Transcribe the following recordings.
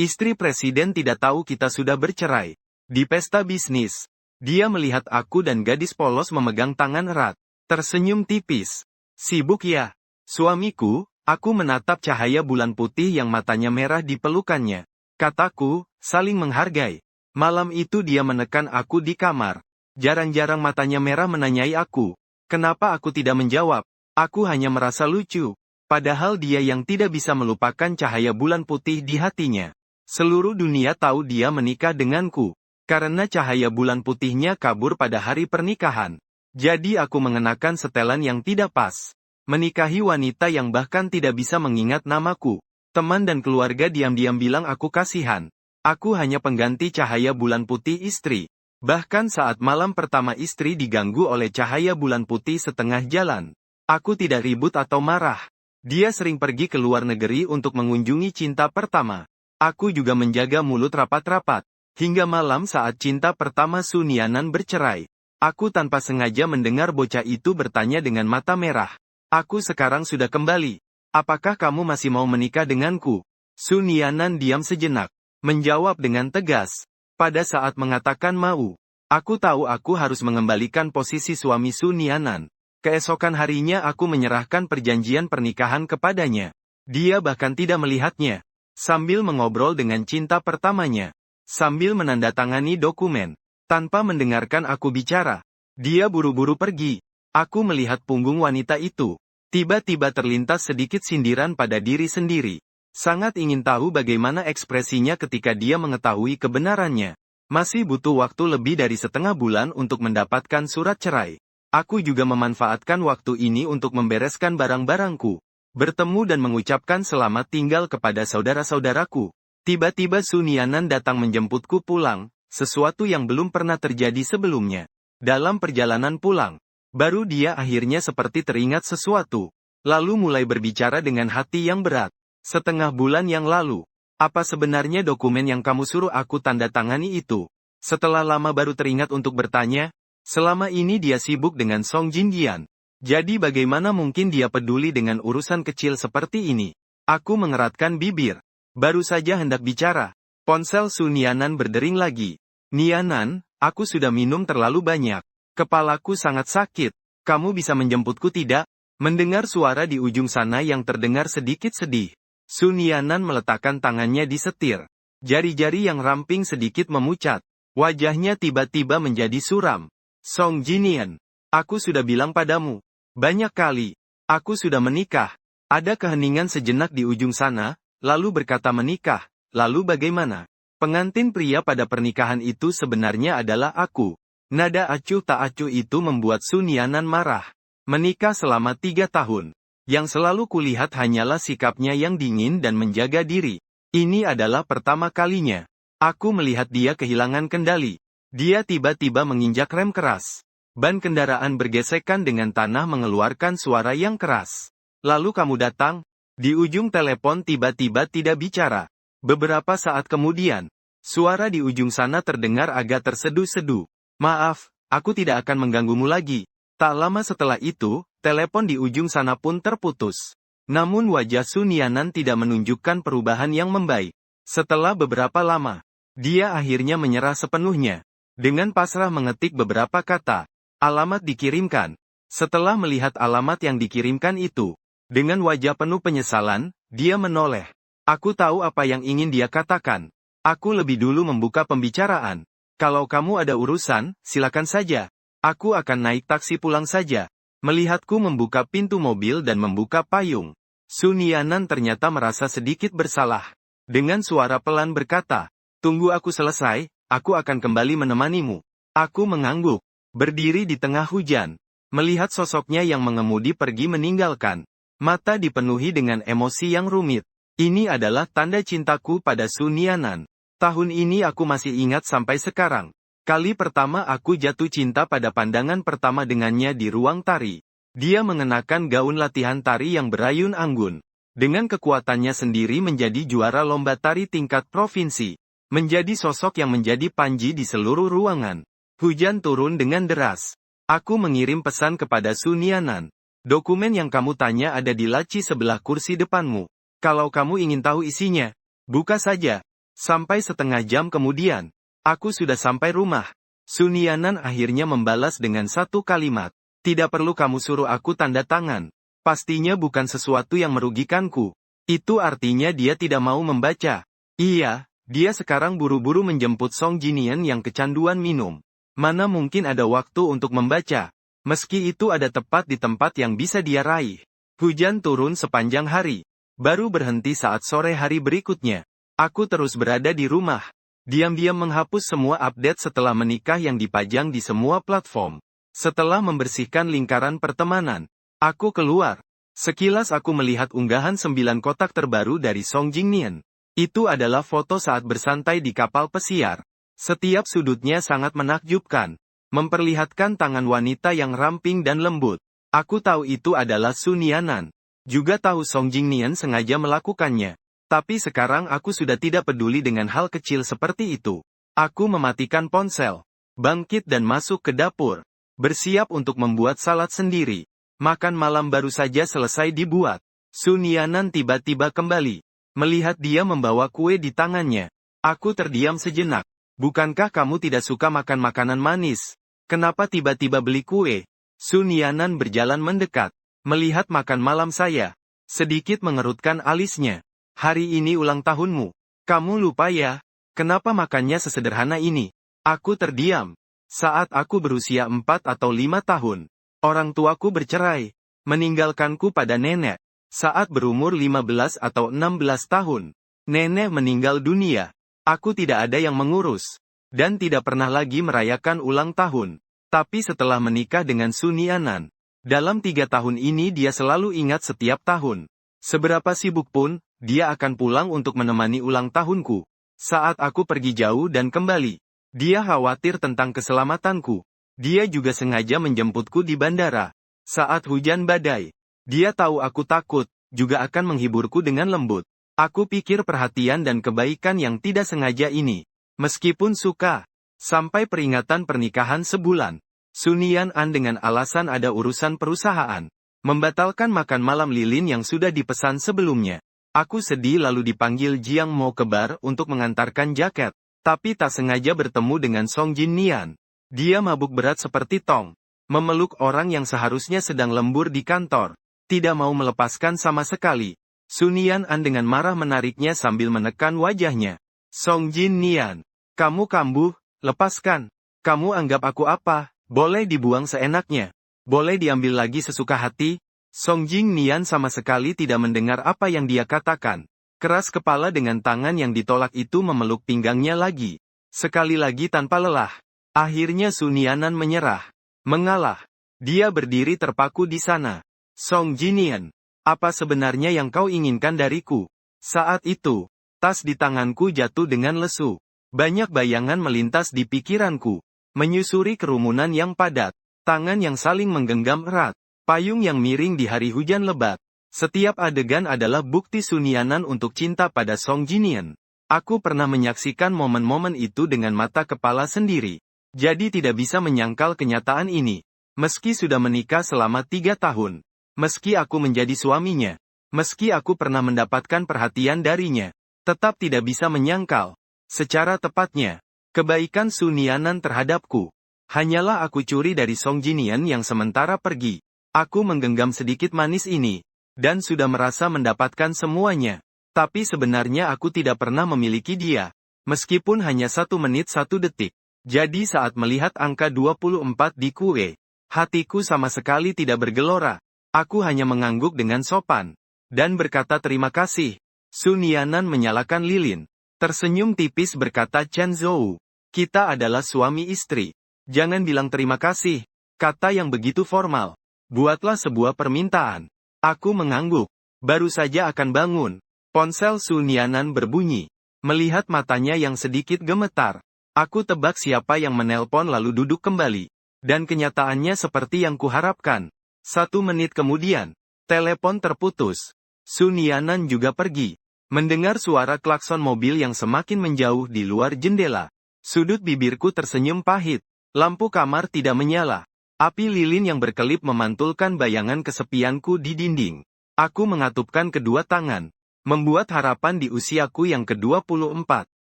Istri presiden tidak tahu kita sudah bercerai. Di pesta bisnis, dia melihat aku dan gadis polos memegang tangan erat. Tersenyum tipis. Sibuk ya? Suamiku, aku menatap cahaya bulan putih yang matanya merah di pelukannya. Kataku, saling menghargai. Malam itu dia menekan aku di kamar. Jarang-jarang matanya merah menanyai aku. Kenapa aku tidak menjawab? Aku hanya merasa lucu. Padahal dia yang tidak bisa melupakan cahaya bulan putih di hatinya. Seluruh dunia tahu dia menikah denganku. Karena cahaya bulan putihnya kabur pada hari pernikahan. Jadi aku mengenakan setelan yang tidak pas. Menikahi wanita yang bahkan tidak bisa mengingat namaku. Teman dan keluarga diam-diam bilang aku kasihan. Aku hanya pengganti cahaya bulan putih istri. Bahkan saat malam pertama istri diganggu oleh cahaya bulan putih setengah jalan. Aku tidak ribut atau marah. Dia sering pergi ke luar negeri untuk mengunjungi cinta pertama. Aku juga menjaga mulut rapat-rapat. Hingga malam saat cinta pertama Sunianan bercerai. Aku tanpa sengaja mendengar bocah itu bertanya dengan mata merah. Aku sekarang sudah kembali. Apakah kamu masih mau menikah denganku? Sunianan diam sejenak. Menjawab dengan tegas. Pada saat mengatakan mau. Aku tahu aku harus mengembalikan posisi suami Sunianan. Keesokan harinya aku menyerahkan perjanjian pernikahan kepadanya. Dia bahkan tidak melihatnya. Sambil mengobrol dengan cinta pertamanya. Sambil menandatangani dokumen. Tanpa mendengarkan aku bicara. Dia buru-buru pergi. Aku melihat punggung wanita itu. Tiba-tiba terlintas sedikit sindiran pada diri sendiri. Sangat ingin tahu bagaimana ekspresinya ketika dia mengetahui kebenarannya. Masih butuh waktu lebih dari setengah bulan untuk mendapatkan surat cerai. Aku juga memanfaatkan waktu ini untuk membereskan barang-barangku. Bertemu dan mengucapkan selamat tinggal kepada saudara-saudaraku. Tiba-tiba Sunianan datang menjemputku pulang, sesuatu yang belum pernah terjadi sebelumnya. Dalam perjalanan pulang, baru dia akhirnya seperti teringat sesuatu. Lalu mulai berbicara dengan hati yang berat. Setengah bulan yang lalu, apa sebenarnya dokumen yang kamu suruh aku tanda tangani itu? Setelah lama baru teringat untuk bertanya, selama ini dia sibuk dengan Song Jingian. Jadi bagaimana mungkin dia peduli dengan urusan kecil seperti ini? Aku mengeratkan bibir. Baru saja hendak bicara. Ponsel Sunianan berdering lagi. Nianan, aku sudah minum terlalu banyak. Kepalaku sangat sakit. Kamu bisa menjemputku tidak? Mendengar suara di ujung sana yang terdengar sedikit sedih. Sunianan meletakkan tangannya di setir. Jari-jari yang ramping sedikit memucat. Wajahnya tiba-tiba menjadi suram. Song Jinian, aku sudah bilang padamu. Banyak kali. Aku sudah menikah. Ada keheningan sejenak di ujung sana, lalu berkata menikah. Lalu bagaimana? Pengantin pria pada pernikahan itu sebenarnya adalah aku. Nada acuh tak acuh itu membuat Sunianan marah. Menikah selama 3 tahun. Yang selalu kulihat hanyalah sikapnya yang dingin dan menjaga diri. Ini adalah pertama kalinya. Aku melihat dia kehilangan kendali. Dia tiba-tiba menginjak rem keras. Ban kendaraan bergesekan dengan tanah mengeluarkan suara yang keras. Lalu kamu datang? Di ujung telepon tiba-tiba tidak bicara. Beberapa saat kemudian, suara di ujung sana terdengar agak terseduh-seduh. Maaf, aku tidak akan mengganggumu lagi. Tak lama setelah itu, telepon di ujung sana pun terputus. Namun wajah Sunianan tidak menunjukkan perubahan yang membaik. Setelah beberapa lama, dia akhirnya menyerah sepenuhnya. Dengan pasrah mengetik beberapa kata. Alamat dikirimkan. Setelah melihat alamat yang dikirimkan itu, dengan wajah penuh penyesalan, dia menoleh. Aku tahu apa yang ingin dia katakan. Aku lebih dulu membuka pembicaraan. Kalau kamu ada urusan, silakan saja. Aku akan naik taksi pulang saja. Melihatku membuka pintu mobil dan membuka payung. Sunianan ternyata merasa sedikit bersalah. Dengan suara pelan berkata, tunggu aku selesai, aku akan kembali menemanimu. Aku mengangguk. Berdiri di tengah hujan. Melihat sosoknya yang mengemudi pergi meninggalkan. Mata dipenuhi dengan emosi yang rumit. Ini adalah tanda cintaku pada Sunianan. Tahun ini aku masih ingat sampai sekarang. Kali pertama aku jatuh cinta pada pandangan pertama dengannya di ruang tari. Dia mengenakan gaun latihan tari yang berayun anggun. Dengan kekuatannya sendiri menjadi juara lomba tari tingkat provinsi. Menjadi sosok yang menjadi panji di seluruh ruangan. Hujan turun dengan deras. Aku mengirim pesan kepada Sunianan. Dokumen yang kamu tanya ada di laci sebelah kursi depanmu. Kalau kamu ingin tahu isinya, buka saja. Sampai setengah jam kemudian, aku sudah sampai rumah. Sun Yanan akhirnya membalas dengan satu kalimat. Tidak perlu kamu suruh aku tanda tangan. Pastinya bukan sesuatu yang merugikanku. Itu artinya dia tidak mau membaca. Iya, dia sekarang buru-buru menjemput Song Jinian yang kecanduan minum. Mana mungkin ada waktu untuk membaca. Meski itu ada tepat di tempat yang bisa dia raih. Hujan turun sepanjang hari. Baru berhenti saat sore hari berikutnya. Aku terus berada di rumah. Diam-diam menghapus semua update setelah menikah yang dipajang di semua platform. Setelah membersihkan lingkaran pertemanan, aku keluar. Sekilas aku melihat unggahan 9 kotak terbaru dari Song Jingnian. Itu adalah foto saat bersantai di kapal pesiar. Setiap sudutnya sangat menakjubkan. Memperlihatkan tangan wanita yang ramping dan lembut. Aku tahu itu adalah Sun Yanan. Juga tahu Song Jingnian sengaja melakukannya. Tapi sekarang aku sudah tidak peduli dengan hal kecil seperti itu. Aku mematikan ponsel, bangkit dan masuk ke dapur. Bersiap untuk membuat salad sendiri. Makan malam baru saja selesai dibuat. Sun Yanan tiba-tiba kembali. Melihat dia membawa kue di tangannya. Aku terdiam sejenak. Bukankah kamu tidak suka makan makanan manis? Kenapa tiba-tiba beli kue? Sun Yanan berjalan mendekat. Melihat makan malam saya. Sedikit mengerutkan alisnya. Hari ini ulang tahunmu. Kamu lupa ya? Kenapa makannya sesederhana ini? Aku terdiam. Saat aku berusia 4 atau 5 tahun, orang tuaku bercerai, meninggalkanku pada nenek. Saat berumur 15 atau 16 tahun, nenek meninggal dunia. Aku tidak ada yang mengurus, dan tidak pernah lagi merayakan ulang tahun. Tapi setelah menikah dengan Sun Yanan, dalam 3 tahun ini dia selalu ingat setiap tahun. Seberapa sibuk pun, dia akan pulang untuk menemani ulang tahunku. Saat aku pergi jauh dan kembali, dia khawatir tentang keselamatanku. Dia juga sengaja menjemputku di bandara. Saat hujan badai, dia tahu aku takut, juga akan menghiburku dengan lembut. Aku pikir perhatian dan kebaikan yang tidak sengaja ini. Meskipun suka. Sampai peringatan pernikahan sebulan. Sun Yanan dengan alasan ada urusan perusahaan. Membatalkan makan malam lilin yang sudah dipesan sebelumnya. Aku sedih lalu dipanggil Jiang Mo ke bar untuk mengantarkan jaket. Tapi tak sengaja bertemu dengan Song Jinian. Dia mabuk berat seperti tong. Memeluk orang yang seharusnya sedang lembur di kantor. Tidak mau melepaskan sama sekali. Sun Yanan dengan marah menariknya sambil menekan wajahnya. Song Jinian, kamu kambuh, lepaskan. Kamu anggap aku apa? Boleh dibuang seenaknya. Boleh diambil lagi sesuka hati. Song Jinian sama sekali tidak mendengar apa yang dia katakan. Keras kepala dengan tangan yang ditolak itu memeluk pinggangnya lagi. Sekali lagi tanpa lelah. Akhirnya Sun Yanan menyerah. Mengalah. Dia berdiri terpaku di sana. Song Jinian, apa sebenarnya yang kau inginkan dariku? Saat itu, tas di tanganku jatuh dengan lesu. Banyak bayangan melintas di pikiranku. Menyusuri kerumunan yang padat. Tangan yang saling menggenggam erat. Payung yang miring di hari hujan lebat. Setiap adegan adalah bukti Sun Yanan untuk cinta pada Song Jinian. Aku pernah menyaksikan momen-momen itu dengan mata kepala sendiri. Jadi tidak bisa menyangkal kenyataan ini. Meski sudah menikah selama 3 tahun. Meski aku menjadi suaminya. Meski aku pernah mendapatkan perhatian darinya. Tetap tidak bisa menyangkal. Secara tepatnya, kebaikan Sun Yanan terhadapku. Hanyalah aku curi dari Song Jinian yang sementara pergi. Aku menggenggam sedikit manis ini. Dan sudah merasa mendapatkan semuanya. Tapi sebenarnya aku tidak pernah memiliki dia. Meskipun hanya 1 menit 1 detik. Jadi saat melihat angka 24 di kue, hatiku sama sekali tidak bergelora. Aku hanya mengangguk dengan sopan. Dan berkata terima kasih. Sun Yanan menyalakan lilin. Tersenyum tipis berkata Chen Zhou. Kita adalah suami istri. Jangan bilang terima kasih. Kata yang begitu formal. Buatlah sebuah permintaan. Aku mengangguk. Baru saja akan bangun. Ponsel Sun Yanan berbunyi. Melihat matanya yang sedikit gemetar. Aku tebak siapa yang menelpon lalu duduk kembali. Dan kenyataannya seperti yang kuharapkan. 1 menit kemudian, telepon terputus. Sun Yanan juga pergi. Mendengar suara klakson mobil yang semakin menjauh di luar jendela. Sudut bibirku tersenyum pahit. Lampu kamar tidak menyala. Api lilin yang berkelip memantulkan bayangan kesepianku di dinding. Aku mengatupkan kedua tangan. Membuat harapan di usiaku yang ke-24.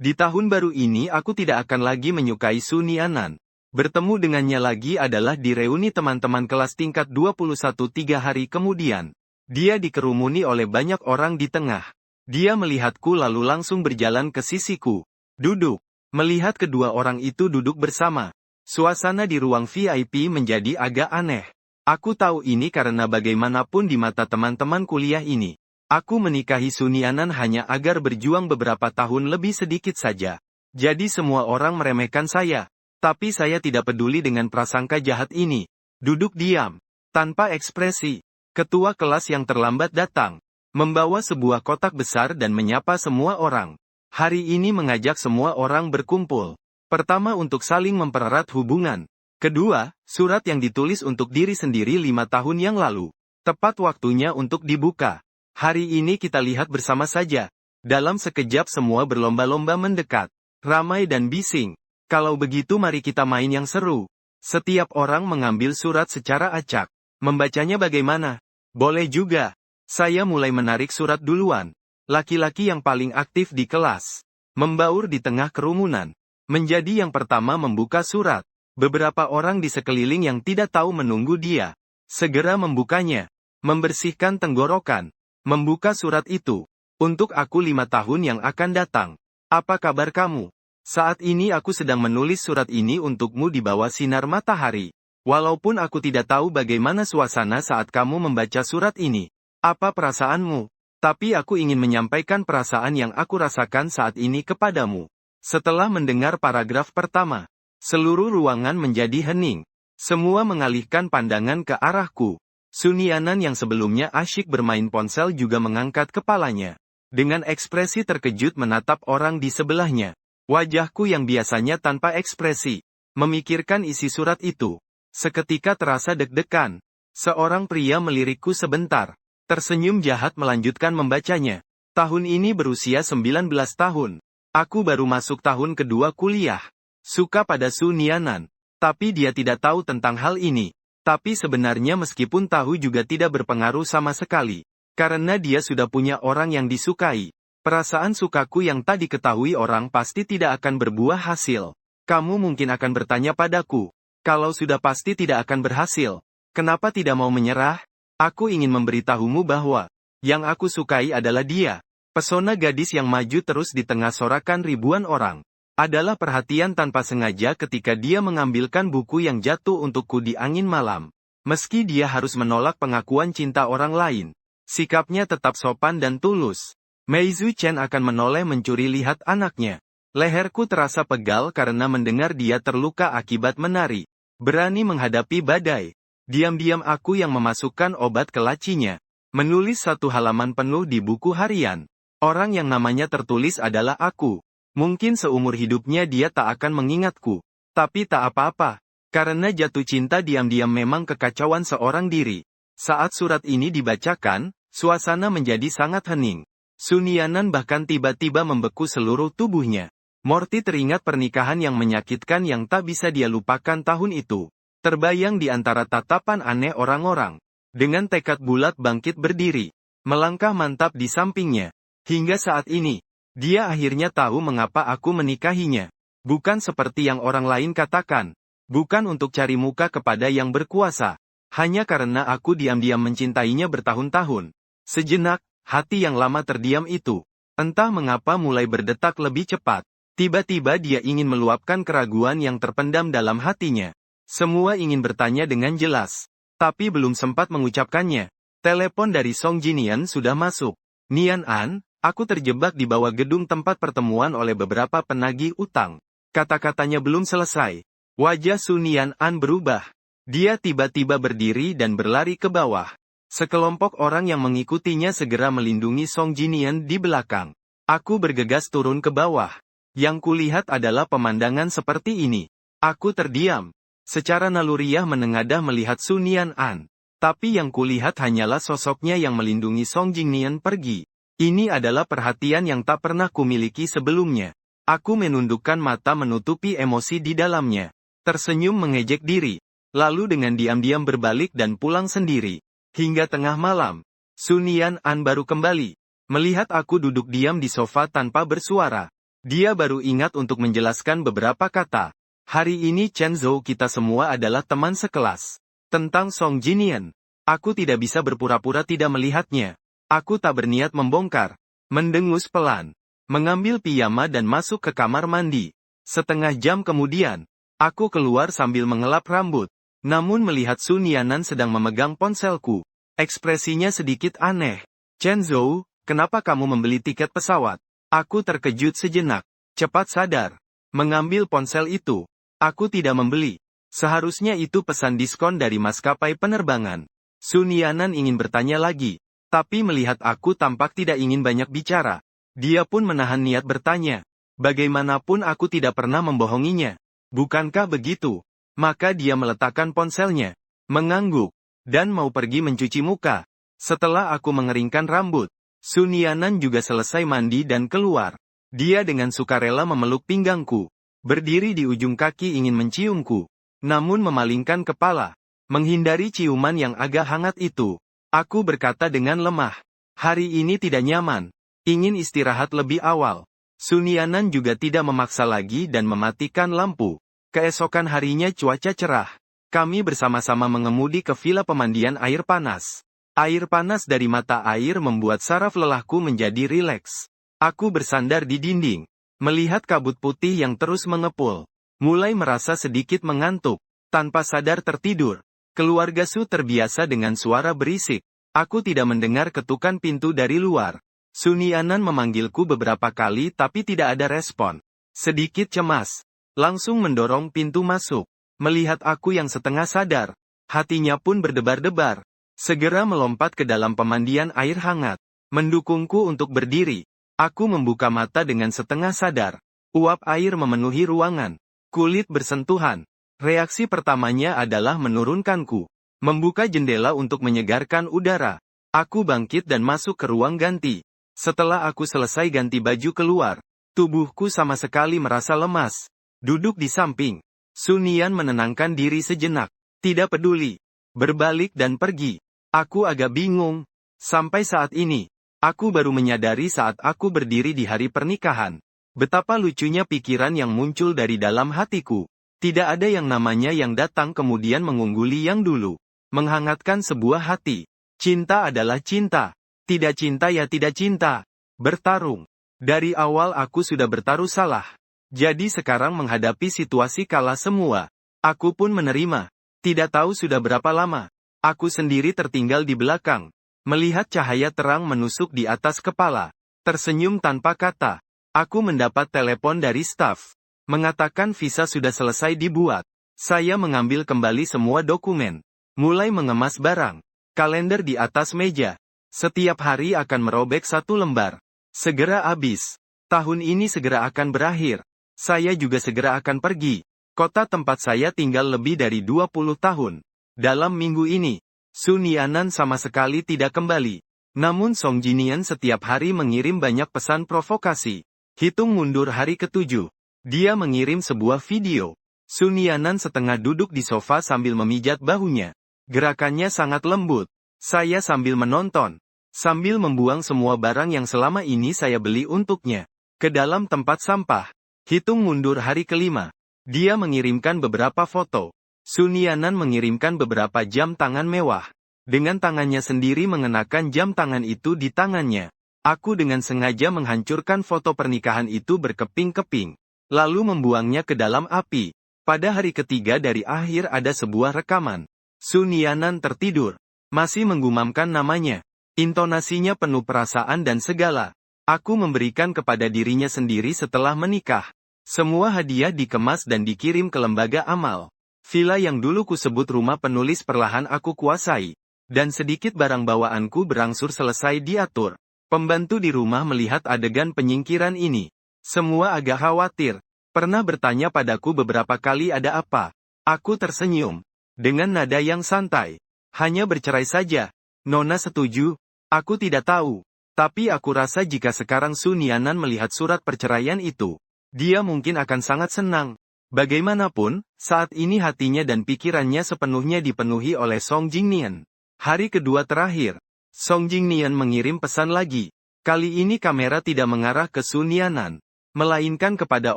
Di tahun baru ini aku tidak akan lagi menyukai Su Nianan. Bertemu dengannya lagi adalah di reuni teman-teman kelas tingkat 21 3 hari kemudian. Dia dikerumuni oleh banyak orang di tengah. Dia melihatku lalu langsung berjalan ke sisiku. Duduk. Melihat kedua orang itu duduk bersama. Suasana di ruang VIP menjadi agak aneh. Aku tahu ini karena bagaimanapun di mata teman-teman kuliah ini. Aku menikahi Su Nianan hanya agar berjuang beberapa tahun lebih sedikit saja. Jadi semua orang meremehkan saya. Tapi saya tidak peduli dengan prasangka jahat ini. Duduk diam. Tanpa ekspresi. Ketua kelas yang terlambat datang. Membawa sebuah kotak besar dan menyapa semua orang. Hari ini mengajak semua orang berkumpul. Pertama untuk saling mempererat hubungan. Kedua, surat yang ditulis untuk diri sendiri 5 tahun yang lalu. Tepat waktunya untuk dibuka. Hari ini kita lihat bersama saja. Dalam sekejap semua berlomba-lomba mendekat. Ramai dan bising. Kalau begitu mari kita main yang seru. Setiap orang mengambil surat secara acak. Membacanya bagaimana? Boleh juga. Saya mulai menarik surat duluan. Laki-laki yang paling aktif di kelas. Membaur di tengah kerumunan. Menjadi yang pertama membuka surat. Beberapa orang di sekeliling yang tidak tahu menunggu dia. Segera membukanya. Membersihkan tenggorokan. Membuka surat itu. Untuk aku 5 tahun yang akan datang. Apa kabar kamu? Saat ini aku sedang menulis surat ini untukmu di bawah sinar matahari. Walaupun aku tidak tahu bagaimana suasana saat kamu membaca surat ini. Apa perasaanmu? Tapi aku ingin menyampaikan perasaan yang aku rasakan saat ini kepadamu. Setelah mendengar paragraf pertama, seluruh ruangan menjadi hening. Semua mengalihkan pandangan ke arahku. Su Nianan yang sebelumnya asyik bermain ponsel juga mengangkat kepalanya. Dengan ekspresi terkejut menatap orang di sebelahnya. Wajahku yang biasanya tanpa ekspresi, memikirkan isi surat itu. Seketika terasa deg-degan. Seorang pria melirikku sebentar. Tersenyum jahat melanjutkan membacanya. Tahun ini berusia 19 tahun. Aku baru masuk tahun kedua kuliah. Suka pada Su Nianan. Tapi dia tidak tahu tentang hal ini. Tapi sebenarnya meskipun tahu juga tidak berpengaruh sama sekali. Karena dia sudah punya orang yang disukai. Perasaan sukaku yang tak diketahui orang pasti tidak akan berbuah hasil. Kamu mungkin akan bertanya padaku. Kalau sudah pasti tidak akan berhasil. Kenapa tidak mau menyerah? Aku ingin memberitahumu bahwa yang aku sukai adalah dia. Pesona gadis yang maju terus di tengah sorakan ribuan orang. Adalah perhatian tanpa sengaja ketika dia mengambilkan buku yang jatuh untukku di angin malam. Meski dia harus menolak pengakuan cinta orang lain. Sikapnya tetap sopan dan tulus. Meizu Chen akan menoleh mencuri lihat anaknya. Leherku terasa pegal karena mendengar dia terluka akibat menari. Berani menghadapi badai. Diam-diam aku yang memasukkan obat ke lacinya. Menulis 1 halaman penuh di buku harian. Orang yang namanya tertulis adalah aku. Mungkin seumur hidupnya dia tak akan mengingatku. Tapi tak apa-apa. Karena jatuh cinta diam-diam memang kekacauan seorang diri. Saat surat ini dibacakan, suasana menjadi sangat hening. Su Nianan bahkan tiba-tiba membeku seluruh tubuhnya. Morty teringat pernikahan yang menyakitkan yang tak bisa dia lupakan tahun itu. Terbayang di antara tatapan aneh orang-orang. Dengan tekad bulat bangkit berdiri. Melangkah mantap di sampingnya. Hingga saat ini, dia akhirnya tahu mengapa aku menikahinya. Bukan seperti yang orang lain katakan. Bukan untuk cari muka kepada yang berkuasa. Hanya karena aku diam-diam mencintainya bertahun-tahun. Sejenak, hati yang lama terdiam itu, entah mengapa mulai berdetak lebih cepat. Tiba-tiba dia ingin meluapkan keraguan yang terpendam dalam hatinya. Semua ingin bertanya dengan jelas. Tapi belum sempat mengucapkannya. Telepon dari Song Jinian sudah masuk. Nian An, aku terjebak di bawah gedung tempat pertemuan oleh beberapa penagih utang. Kata-katanya belum selesai. Wajah Su Nian An berubah. Dia tiba-tiba berdiri dan berlari ke bawah. Sekelompok orang yang mengikutinya segera melindungi Song Jinian di belakang. Aku bergegas turun ke bawah. Yang kulihat adalah pemandangan seperti ini. Aku terdiam. Secara naluriah menengadah melihat Su Nian An. Tapi yang kulihat hanyalah sosoknya yang melindungi Song Jinian pergi. Ini adalah perhatian yang tak pernah kumiliki sebelumnya. Aku menundukkan mata menutupi emosi di dalamnya. Tersenyum mengejek diri. Lalu dengan diam-diam berbalik dan pulang sendiri. Hingga tengah malam, Su Nian An baru kembali. Melihat aku duduk diam di sofa tanpa bersuara. Dia baru ingat untuk menjelaskan beberapa kata. Hari ini Chen Zhou kita semua adalah teman sekelas. Tentang Song Jinian, aku tidak bisa berpura-pura tidak melihatnya. Aku tak berniat membongkar. Mendengus pelan. Mengambil piyama dan masuk ke kamar mandi. Setengah jam kemudian, aku keluar sambil mengelap rambut. Namun melihat Sun Yanan sedang memegang ponselku. Ekspresinya sedikit aneh. Chen Zhou, kenapa kamu membeli tiket pesawat? Aku terkejut sejenak. Cepat sadar. Mengambil ponsel itu. Aku tidak membeli. Seharusnya itu pesan diskon dari maskapai penerbangan. Sun Yanan ingin bertanya lagi. Tapi melihat aku tampak tidak ingin banyak bicara. Dia pun menahan niat bertanya. Bagaimanapun aku tidak pernah membohonginya. Bukankah begitu? Maka dia meletakkan ponselnya. Mengangguk. Dan mau pergi mencuci muka. Setelah aku mengeringkan rambut. Sun Yanan juga selesai mandi dan keluar. Dia dengan sukarela memeluk pinggangku. Berdiri di ujung kaki ingin menciumku. Namun memalingkan kepala. Menghindari ciuman yang agak hangat itu. Aku berkata dengan lemah. Hari ini tidak nyaman. Ingin istirahat lebih awal. Sun Yanan juga tidak memaksa lagi dan mematikan lampu. Keesokan harinya cuaca cerah. Kami bersama-sama mengemudi ke villa pemandian air panas. Air panas dari mata air membuat saraf lelahku menjadi rileks. Aku bersandar di dinding. Melihat kabut putih yang terus mengepul. Mulai merasa sedikit mengantuk. Tanpa sadar tertidur. Keluarga Su terbiasa dengan suara berisik. Aku tidak mendengar ketukan pintu dari luar. Sun Yanan memanggilku beberapa kali tapi tidak ada respon. Sedikit cemas. Langsung mendorong pintu masuk. Melihat aku yang setengah sadar. Hatinya pun berdebar-debar. Segera melompat ke dalam pemandian air hangat. Mendukungku untuk berdiri. Aku membuka mata dengan setengah sadar. Uap air memenuhi ruangan. Kulit bersentuhan. Reaksi pertamanya adalah menurunkanku. Membuka jendela untuk menyegarkan udara. Aku bangkit dan masuk ke ruang ganti. Setelah aku selesai ganti baju keluar. Tubuhku sama sekali merasa lemas. Duduk di samping. Sun Yan menenangkan diri sejenak. Tidak peduli. Berbalik dan pergi. Aku agak bingung. Sampai saat ini, aku baru menyadari saat aku berdiri di hari pernikahan. Betapa lucunya pikiran yang muncul dari dalam hatiku. Tidak ada yang namanya yang datang kemudian mengungguli yang dulu. Menghangatkan sebuah hati. Cinta adalah cinta. Tidak cinta ya tidak cinta. Bertarung. Dari awal aku sudah bertaruh salah. Jadi sekarang menghadapi situasi kalah semua. Aku pun menerima. Tidak tahu sudah berapa lama. Aku sendiri tertinggal di belakang. Melihat cahaya terang menusuk di atas kepala. Tersenyum tanpa kata. Aku mendapat telepon dari staf. Mengatakan visa sudah selesai dibuat. Saya mengambil kembali semua dokumen. Mulai mengemas barang. Kalender di atas meja. Setiap hari akan merobek satu lembar. Segera habis. Tahun ini segera akan berakhir. Saya juga segera akan pergi. Kota tempat saya tinggal lebih dari 20 tahun. Dalam minggu ini, Sun Yanan sama sekali tidak kembali. Namun Song Jinian setiap hari mengirim banyak pesan provokasi. Hitung mundur hari ke-7. Dia mengirim sebuah video. Sun Yanan setengah duduk di sofa sambil memijat bahunya. Gerakannya sangat lembut. Saya sambil menonton. Sambil membuang semua barang yang selama ini saya beli untuknya. Ke dalam tempat sampah. Hitung mundur hari ke-5. Dia mengirimkan beberapa foto. Sun Yanan mengirimkan beberapa jam tangan mewah. Dengan tangannya sendiri mengenakan jam tangan itu di tangannya. Aku dengan sengaja menghancurkan foto pernikahan itu berkeping-keping. Lalu membuangnya ke dalam api. Pada hari ketiga dari akhir ada sebuah rekaman. Sun Yanan tertidur. Masih menggumamkan namanya. Intonasinya penuh perasaan dan segala. Aku memberikan kepada dirinya sendiri setelah menikah. Semua hadiah dikemas dan dikirim ke lembaga amal. Villa yang dulu kusebut rumah penulis perlahan aku kuasai. Dan sedikit barang bawaanku berangsur selesai diatur. Pembantu di rumah melihat adegan penyingkiran ini. Semua agak khawatir. Pernah bertanya padaku beberapa kali ada apa. Aku tersenyum. Dengan nada yang santai. Hanya bercerai saja. Nona setuju? Aku tidak tahu. Tapi aku rasa jika sekarang Sun Yanan melihat surat perceraian itu. Dia mungkin akan sangat senang. Bagaimanapun, saat ini hatinya dan pikirannya sepenuhnya dipenuhi oleh Song Jingnian. Hari kedua terakhir, Song Jingnian mengirim pesan lagi. Kali ini kamera tidak mengarah ke Sun Yanan. melainkan kepada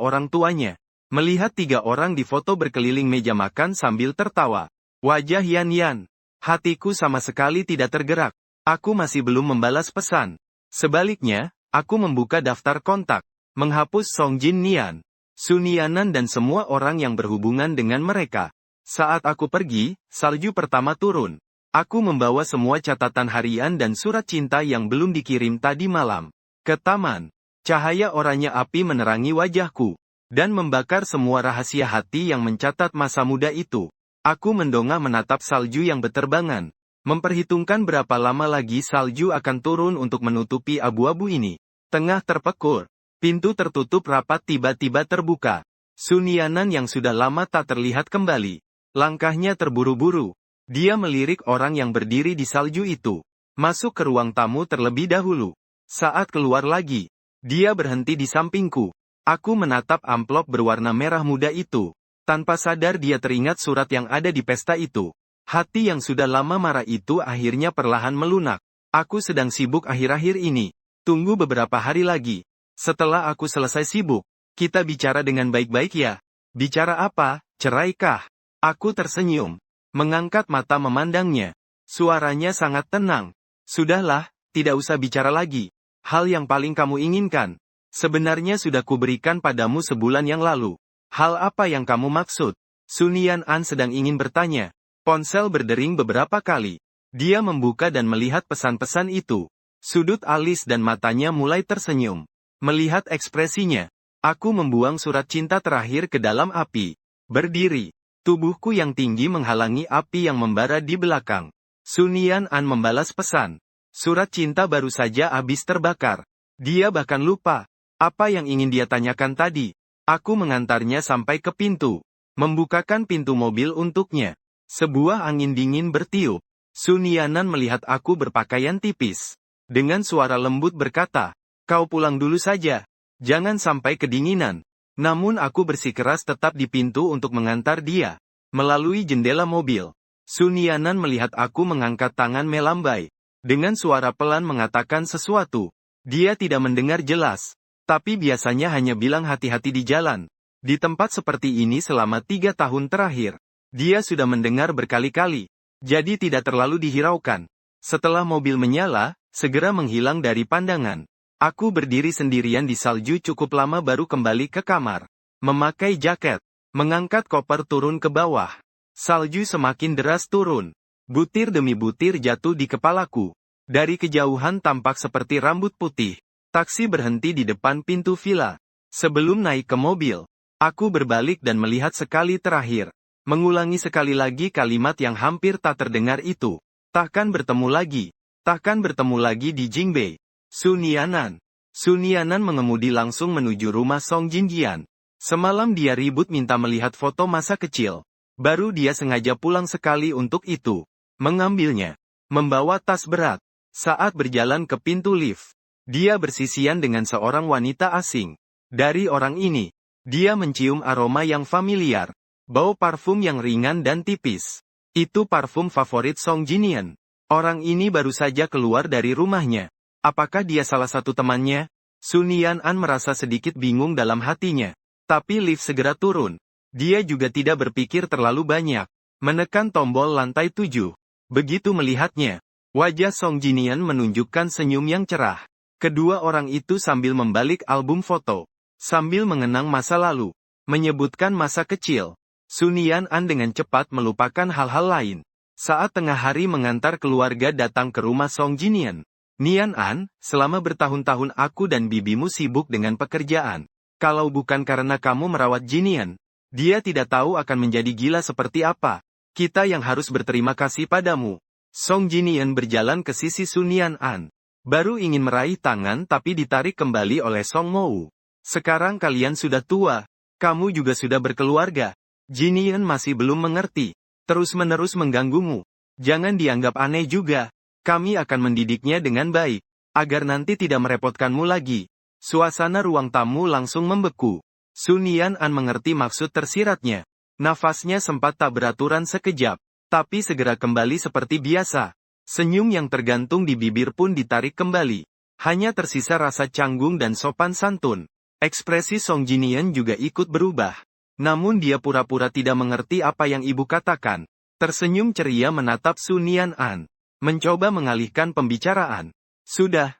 orang tuanya. Melihat 3 orang di foto berkeliling meja makan sambil tertawa. Wajah Yan Yan. Hatiku sama sekali tidak tergerak. Aku masih belum membalas pesan. Sebaliknya, aku membuka daftar kontak, menghapus Song Jin Nian, Sun Yanan dan semua orang yang berhubungan dengan mereka. Saat aku pergi, salju pertama turun. Aku membawa semua catatan harian dan surat cinta yang belum dikirim tadi malam. Ke taman. Cahaya oranye api menerangi wajahku, dan membakar semua rahasia hati yang mencatat masa muda itu. Aku mendongak menatap salju yang berterbangan, memperhitungkan berapa lama lagi salju akan turun untuk menutupi abu-abu ini. Tengah terpekur, pintu tertutup rapat tiba-tiba terbuka. Sun Yanan yang sudah lama tak terlihat kembali. Langkahnya terburu-buru. Dia melirik orang yang berdiri di salju itu. Masuk ke ruang tamu terlebih dahulu. Saat keluar lagi, dia berhenti di sampingku. Aku menatap amplop berwarna merah muda itu. Tanpa sadar dia teringat surat yang ada di pesta itu. Hati yang sudah lama marah itu akhirnya perlahan melunak. Aku sedang sibuk akhir-akhir ini. Tunggu beberapa hari lagi. Setelah aku selesai sibuk, kita bicara dengan baik-baik ya. Bicara apa? Cerai kah? Aku tersenyum. Mengangkat mata memandangnya. Suaranya sangat tenang. Sudahlah, tidak usah bicara lagi. Hal yang paling kamu inginkan, sebenarnya sudah kuberikan padamu sebulan yang lalu. Hal apa yang kamu maksud? Sun Yanan sedang ingin bertanya. Ponsel berdering beberapa kali. Dia membuka dan melihat pesan-pesan itu. Sudut alis dan matanya mulai tersenyum. Melihat ekspresinya, aku membuang surat cinta terakhir ke dalam api. Berdiri. Tubuhku yang tinggi menghalangi api yang membara di belakang. Sun Yanan membalas pesan. Surat cinta baru saja habis terbakar. Dia bahkan lupa apa yang ingin dia tanyakan tadi. Aku mengantarnya sampai ke pintu. Membukakan pintu mobil untuknya. Sebuah angin dingin bertiup. Sun Yanan melihat aku berpakaian tipis. Dengan suara lembut berkata, "Kau pulang dulu saja. Jangan sampai kedinginan." Namun aku bersikeras tetap di pintu untuk mengantar dia. Melalui jendela mobil, Sun Yanan melihat aku mengangkat tangan melambai. Dengan suara pelan mengatakan sesuatu. Dia tidak mendengar jelas. Tapi biasanya hanya bilang hati-hati di jalan. Di tempat seperti ini selama 3 tahun terakhir. Dia sudah mendengar berkali-kali. Jadi tidak terlalu dihiraukan. Setelah mobil menyala, segera menghilang dari pandangan. Aku berdiri sendirian di salju cukup lama baru kembali ke kamar. Memakai jaket. Mengangkat koper turun ke bawah. Salju semakin deras turun. Butir demi butir jatuh di kepalaku. Dari kejauhan tampak seperti rambut putih. Taksi berhenti di depan pintu villa. Sebelum naik ke mobil, aku berbalik dan melihat sekali terakhir. Mengulangi sekali lagi kalimat yang hampir tak terdengar itu. Takkan bertemu lagi. Takkan bertemu lagi di Jingbei. Sun Yanan. Sun Yanan mengemudi langsung menuju rumah Song Jinjian. Semalam dia ribut minta melihat foto masa kecil. Baru dia sengaja pulang sekali untuk itu. Mengambilnya. Membawa tas berat. Saat berjalan ke pintu lift, dia bersisian dengan seorang wanita asing. Dari orang ini, dia mencium aroma yang familiar. Bau parfum yang ringan dan tipis. Itu parfum favorit Song Jinian. Orang ini baru saja keluar dari rumahnya. Apakah dia salah satu temannya? Sun Yanan merasa sedikit bingung dalam hatinya. Tapi lift segera turun. Dia juga tidak berpikir terlalu banyak. Menekan tombol lantai 7. Begitu melihatnya, wajah Song Jinian menunjukkan senyum yang cerah. Kedua orang itu sambil membalik album foto. Sambil mengenang masa lalu. Menyebutkan masa kecil. Sun Yanan dengan cepat melupakan hal-hal lain. Saat tengah hari mengantar keluarga datang ke rumah Song Jinian. "Nian An, selama bertahun-tahun aku dan bibimu sibuk dengan pekerjaan. Kalau bukan karena kamu merawat Jinian, dia tidak tahu akan menjadi gila seperti apa. Kita yang harus berterima kasih padamu." Song Jinian berjalan ke sisi Sun Yanan. Baru ingin meraih tangan tapi ditarik kembali oleh Song Mou. "Sekarang kalian sudah tua. Kamu juga sudah berkeluarga. Jinian masih belum mengerti. Terus-menerus mengganggumu. Jangan dianggap aneh juga. Kami akan mendidiknya dengan baik. Agar nanti tidak merepotkanmu lagi." Suasana ruang tamu langsung membeku. Sun Yanan mengerti maksud tersiratnya. Nafasnya sempat tak beraturan sekejap. Tapi segera kembali seperti biasa. Senyum yang tergantung di bibir pun ditarik kembali. Hanya tersisa rasa canggung dan sopan santun. Ekspresi Song Jinian juga ikut berubah. Namun dia pura-pura tidak mengerti apa yang ibu katakan. Tersenyum ceria menatap Su Nian-an. Mencoba mengalihkan pembicaraan. Sudah.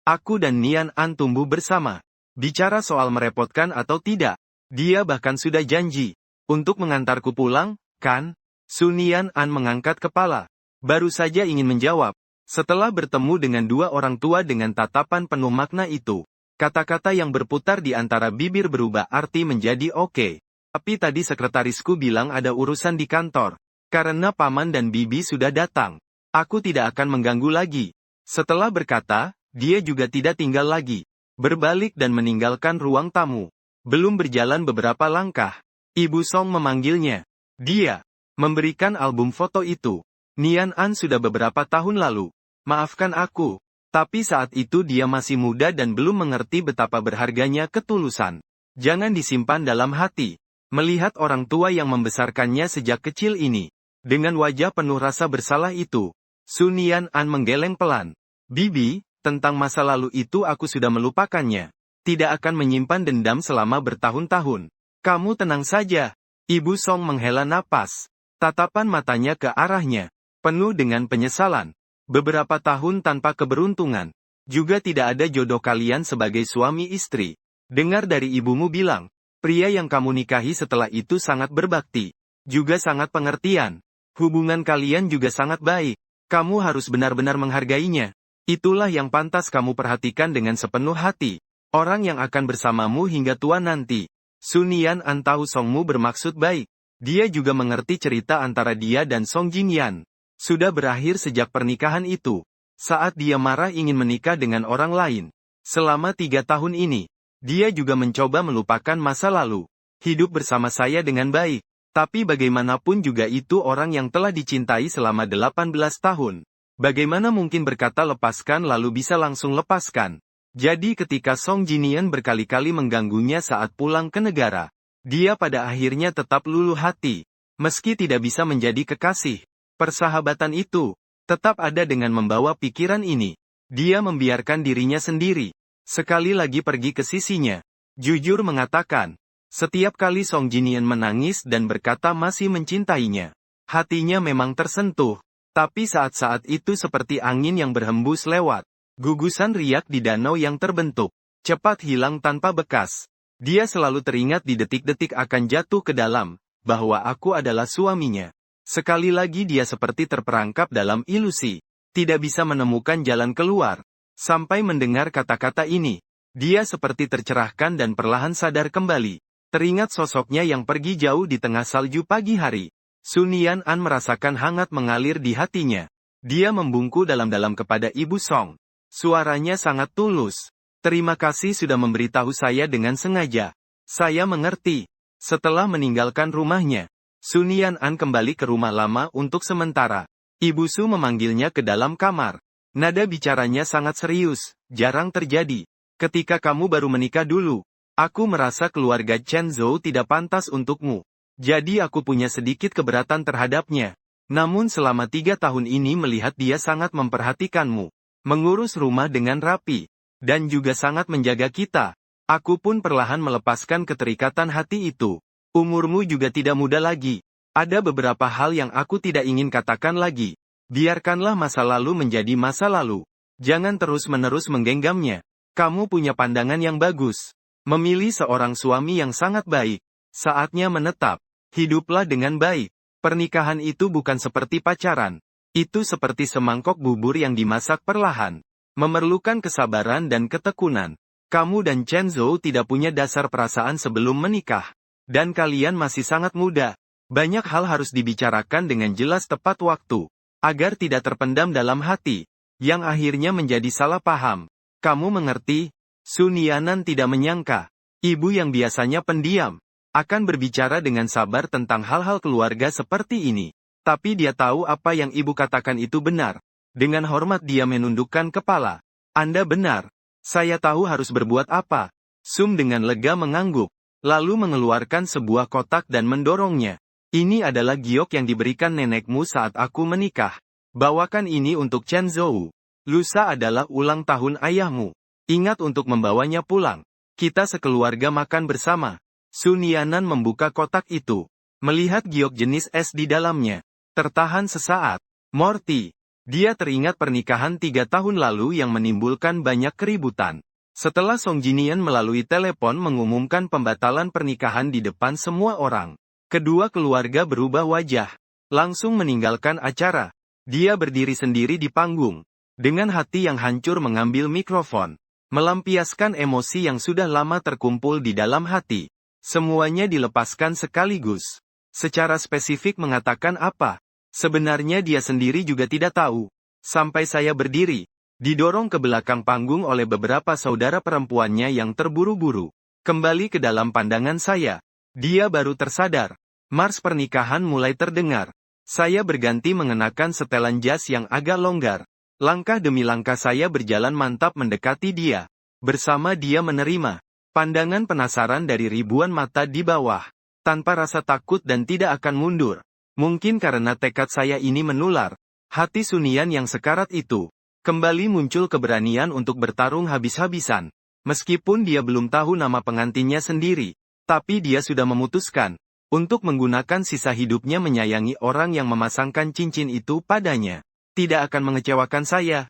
Aku dan Nian-an tumbuh bersama. Bicara soal merepotkan atau tidak. Dia bahkan sudah janji. Untuk mengantarku pulang, kan? Su Nian-an mengangkat kepala. Baru saja ingin menjawab. Setelah bertemu dengan dua orang tua dengan tatapan penuh makna itu. Kata-kata yang berputar di antara bibir berubah arti menjadi oke. Tapi tadi sekretarisku bilang ada urusan di kantor. Karena paman dan bibi sudah datang. Aku tidak akan mengganggu lagi. Setelah berkata, dia juga tidak tinggal lagi. Berbalik dan meninggalkan ruang tamu. Belum berjalan beberapa langkah. Ibu Song memanggilnya. Dia memberikan album foto itu. Nian-an sudah beberapa tahun lalu. Maafkan aku. Tapi saat itu dia masih muda dan belum mengerti betapa berharganya ketulusan. Jangan disimpan dalam hati. Melihat orang tua yang membesarkannya sejak kecil ini. Dengan wajah penuh rasa bersalah itu. Su Nian-an menggeleng pelan. Bibi, tentang masa lalu itu aku sudah melupakannya. Tidak akan menyimpan dendam selama bertahun-tahun. Kamu tenang saja. Ibu Song menghela napas. Tatapan matanya ke arahnya. Penuh dengan penyesalan. Beberapa tahun tanpa keberuntungan. Juga tidak ada jodoh kalian sebagai suami istri. Dengar dari ibumu bilang, pria yang kamu nikahi setelah itu sangat berbakti. Juga sangat pengertian. Hubungan kalian juga sangat baik. Kamu harus benar-benar menghargainya. Itulah yang pantas kamu perhatikan dengan sepenuh hati. Orang yang akan bersamamu hingga tua nanti. Su Nian-an tahu Songmu bermaksud baik. Dia juga mengerti cerita antara dia dan Song Jinian. Sudah berakhir sejak pernikahan itu. Saat dia marah ingin menikah dengan orang lain. Selama 3 tahun ini, dia juga mencoba melupakan masa lalu. Hidup bersama saya dengan baik. Tapi bagaimanapun juga itu orang yang telah dicintai selama 18 tahun. Bagaimana mungkin berkata lepaskan lalu bisa langsung lepaskan? Jadi ketika Song Jinian berkali-kali mengganggunya saat pulang ke negara, dia pada akhirnya tetap luluh hati. Meski tidak bisa menjadi kekasih. Persahabatan itu, tetap ada dengan membawa pikiran ini. Dia membiarkan dirinya sendiri. Sekali lagi pergi ke sisinya. Jujur mengatakan, setiap kali Song Jinian menangis dan berkata masih mencintainya. Hatinya memang tersentuh. Tapi saat-saat itu seperti angin yang berhembus lewat. Gugusan riak di danau yang terbentuk. Cepat hilang tanpa bekas. Dia selalu teringat di detik-detik akan jatuh ke dalam, bahwa aku adalah suaminya. Sekali lagi dia seperti terperangkap dalam ilusi. Tidak bisa menemukan jalan keluar. Sampai mendengar kata-kata ini. Dia seperti tercerahkan dan perlahan sadar kembali. Teringat sosoknya yang pergi jauh di tengah salju pagi hari. Su Nian-an merasakan hangat mengalir di hatinya. Dia membungkuk dalam-dalam kepada Ibu Song. Suaranya sangat tulus. Terima kasih sudah memberitahu saya dengan sengaja. Saya mengerti. Setelah meninggalkan rumahnya, Su Nian-an kembali ke rumah lama untuk sementara. Ibu Su memanggilnya ke dalam kamar. Nada bicaranya sangat serius, jarang terjadi. Ketika kamu baru menikah dulu, aku merasa keluarga Chen Zhou tidak pantas untukmu. Jadi aku punya sedikit keberatan terhadapnya. Namun selama 3 tahun ini melihat dia sangat memperhatikanmu. Mengurus rumah dengan rapi. Dan juga sangat menjaga kita. Aku pun perlahan melepaskan keterikatan hati itu. Umurmu juga tidak muda lagi. Ada beberapa hal yang aku tidak ingin katakan lagi. Biarkanlah masa lalu menjadi masa lalu. Jangan terus-menerus menggenggamnya. Kamu punya pandangan yang bagus. Memilih seorang suami yang sangat baik. Saatnya menetap. Hiduplah dengan baik. Pernikahan itu bukan seperti pacaran. Itu seperti semangkok bubur yang dimasak perlahan. Memerlukan kesabaran dan ketekunan. Kamu dan Chen Zhou tidak punya dasar perasaan sebelum menikah. Dan kalian masih sangat muda. Banyak hal harus dibicarakan dengan jelas tepat waktu. Agar tidak terpendam dalam hati. Yang akhirnya menjadi salah paham. Kamu mengerti? Su Nian-an tidak menyangka. Ibu yang biasanya pendiam. Akan berbicara dengan sabar tentang hal-hal keluarga seperti ini. Tapi dia tahu apa yang ibu katakan itu benar. Dengan hormat dia menundukkan kepala. Anda benar. Saya tahu harus berbuat apa. Sum dengan lega mengangguk. Lalu mengeluarkan sebuah kotak dan mendorongnya. Ini adalah giok yang diberikan nenekmu saat aku menikah. Bawakan ini untuk Chen Zhou. Lusa adalah ulang tahun ayahmu. Ingat untuk membawanya pulang. Kita sekeluarga makan bersama. Sun Yanan membuka kotak itu. Melihat giok jenis es di dalamnya. Tertahan sesaat. Morty. Dia teringat pernikahan 3 tahun lalu yang menimbulkan banyak keributan. Setelah Song Jinian melalui telepon mengumumkan pembatalan pernikahan di depan semua orang. Kedua keluarga berubah wajah. Langsung meninggalkan acara. Dia berdiri sendiri di panggung. Dengan hati yang hancur mengambil mikrofon. Melampiaskan emosi yang sudah lama terkumpul di dalam hati. Semuanya dilepaskan sekaligus. Secara spesifik mengatakan apa? Sebenarnya dia sendiri juga tidak tahu. Sampai saya berdiri. Didorong ke belakang panggung oleh beberapa saudara perempuannya yang terburu-buru. Kembali ke dalam pandangan saya. Dia baru tersadar. Mars pernikahan mulai terdengar. Saya berganti mengenakan setelan jas yang agak longgar. Langkah demi langkah saya berjalan mantap mendekati dia. Bersama dia menerima pandangan penasaran dari ribuan mata di bawah. Tanpa rasa takut dan tidak akan mundur. Mungkin karena tekad saya ini menular. Hati Sunian yang sekarat itu. Kembali muncul keberanian untuk bertarung habis-habisan. Meskipun dia belum tahu nama pengantinnya sendiri. Tapi dia sudah memutuskan. Untuk menggunakan sisa hidupnya menyayangi orang yang memasangkan cincin itu padanya. Tidak akan mengecewakan saya.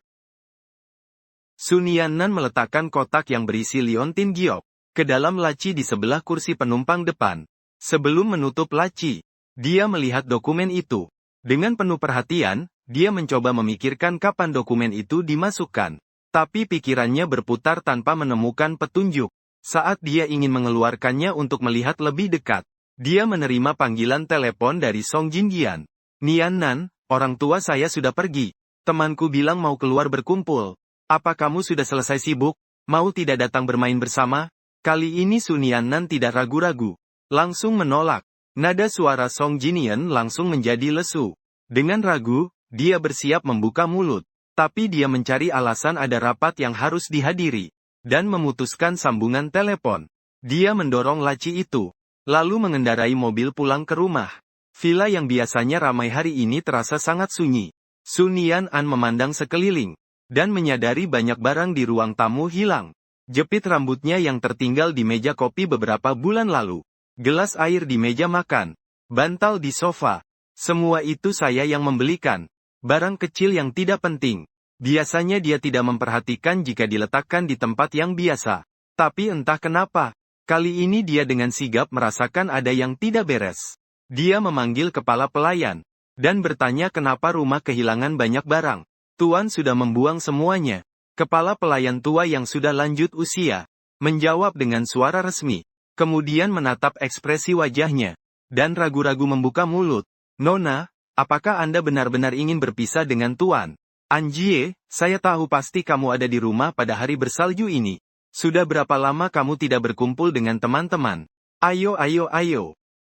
Sun Yanan meletakkan kotak yang berisi liontin giok. Ke dalam laci di sebelah kursi penumpang depan. Sebelum menutup laci. Dia melihat dokumen itu. Dengan penuh perhatian. Dia mencoba memikirkan kapan dokumen itu dimasukkan. Tapi pikirannya berputar tanpa menemukan petunjuk. Saat dia ingin mengeluarkannya untuk melihat lebih dekat. Dia menerima panggilan telepon dari Song Jinjian. Nianan, orang tua saya sudah pergi. Temanku bilang mau keluar berkumpul. Apa kamu sudah selesai sibuk? Mau tidak datang bermain bersama? Kali ini Sun Yanan tidak ragu-ragu. Langsung menolak. Nada suara Song Jinjian langsung menjadi lesu. Dengan ragu, dia bersiap membuka mulut, tapi dia mencari alasan ada rapat yang harus dihadiri, dan memutuskan sambungan telepon. Dia mendorong laci itu, lalu mengendarai mobil pulang ke rumah. Villa yang biasanya ramai hari ini terasa sangat sunyi. Sun Yanan memandang sekeliling, dan menyadari banyak barang di ruang tamu hilang. Jepit rambutnya yang tertinggal di meja kopi beberapa bulan lalu. Gelas air di meja makan. Bantal di sofa. Semua itu saya yang membelikan. Barang kecil yang tidak penting. Biasanya dia tidak memperhatikan jika diletakkan di tempat yang biasa. Tapi entah kenapa, kali ini dia dengan sigap merasakan ada yang tidak beres. Dia memanggil kepala pelayan, dan bertanya kenapa rumah kehilangan banyak barang. Tuan sudah membuang semuanya. Kepala pelayan tua yang sudah lanjut usia, menjawab dengan suara resmi. Kemudian menatap ekspresi wajahnya, dan ragu-ragu membuka mulut. Nona, apakah Anda benar-benar ingin berpisah dengan Tuan? Anjie, saya tahu pasti kamu ada di rumah pada hari bersalju ini. Sudah berapa lama kamu tidak berkumpul dengan teman-teman? Ayo,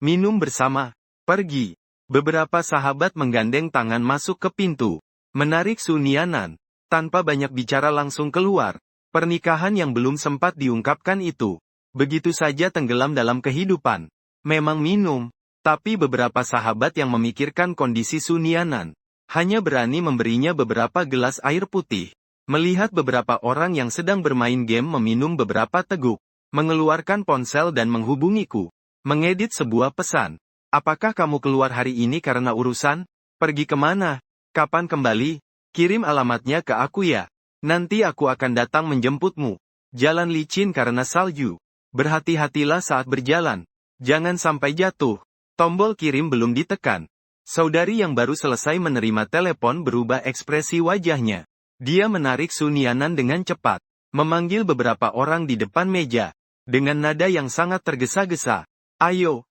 minum bersama. Pergi. Beberapa sahabat menggandeng tangan masuk ke pintu. Menarik Sun Yanan. Tanpa banyak bicara langsung keluar. Pernikahan yang belum sempat diungkapkan itu. Begitu saja tenggelam dalam kehidupan. Memang minum. Tapi beberapa sahabat yang memikirkan kondisi Sun Yanan, hanya berani memberinya beberapa gelas air putih. Melihat beberapa orang yang sedang bermain game meminum beberapa teguk, mengeluarkan ponsel dan menghubungiku. Mengedit sebuah pesan. Apakah kamu keluar hari ini karena urusan? Pergi kemana? Kapan kembali? Kirim alamatnya ke aku ya. Nanti aku akan datang menjemputmu. Jalan licin karena salju. Berhati-hatilah saat berjalan. Jangan sampai jatuh. Tombol kirim belum ditekan. Saudari yang baru selesai menerima telepon berubah ekspresi wajahnya. Dia menarik Sun Yanan dengan cepat. Memanggil beberapa orang di depan meja. Dengan nada yang sangat tergesa-gesa. Ayo,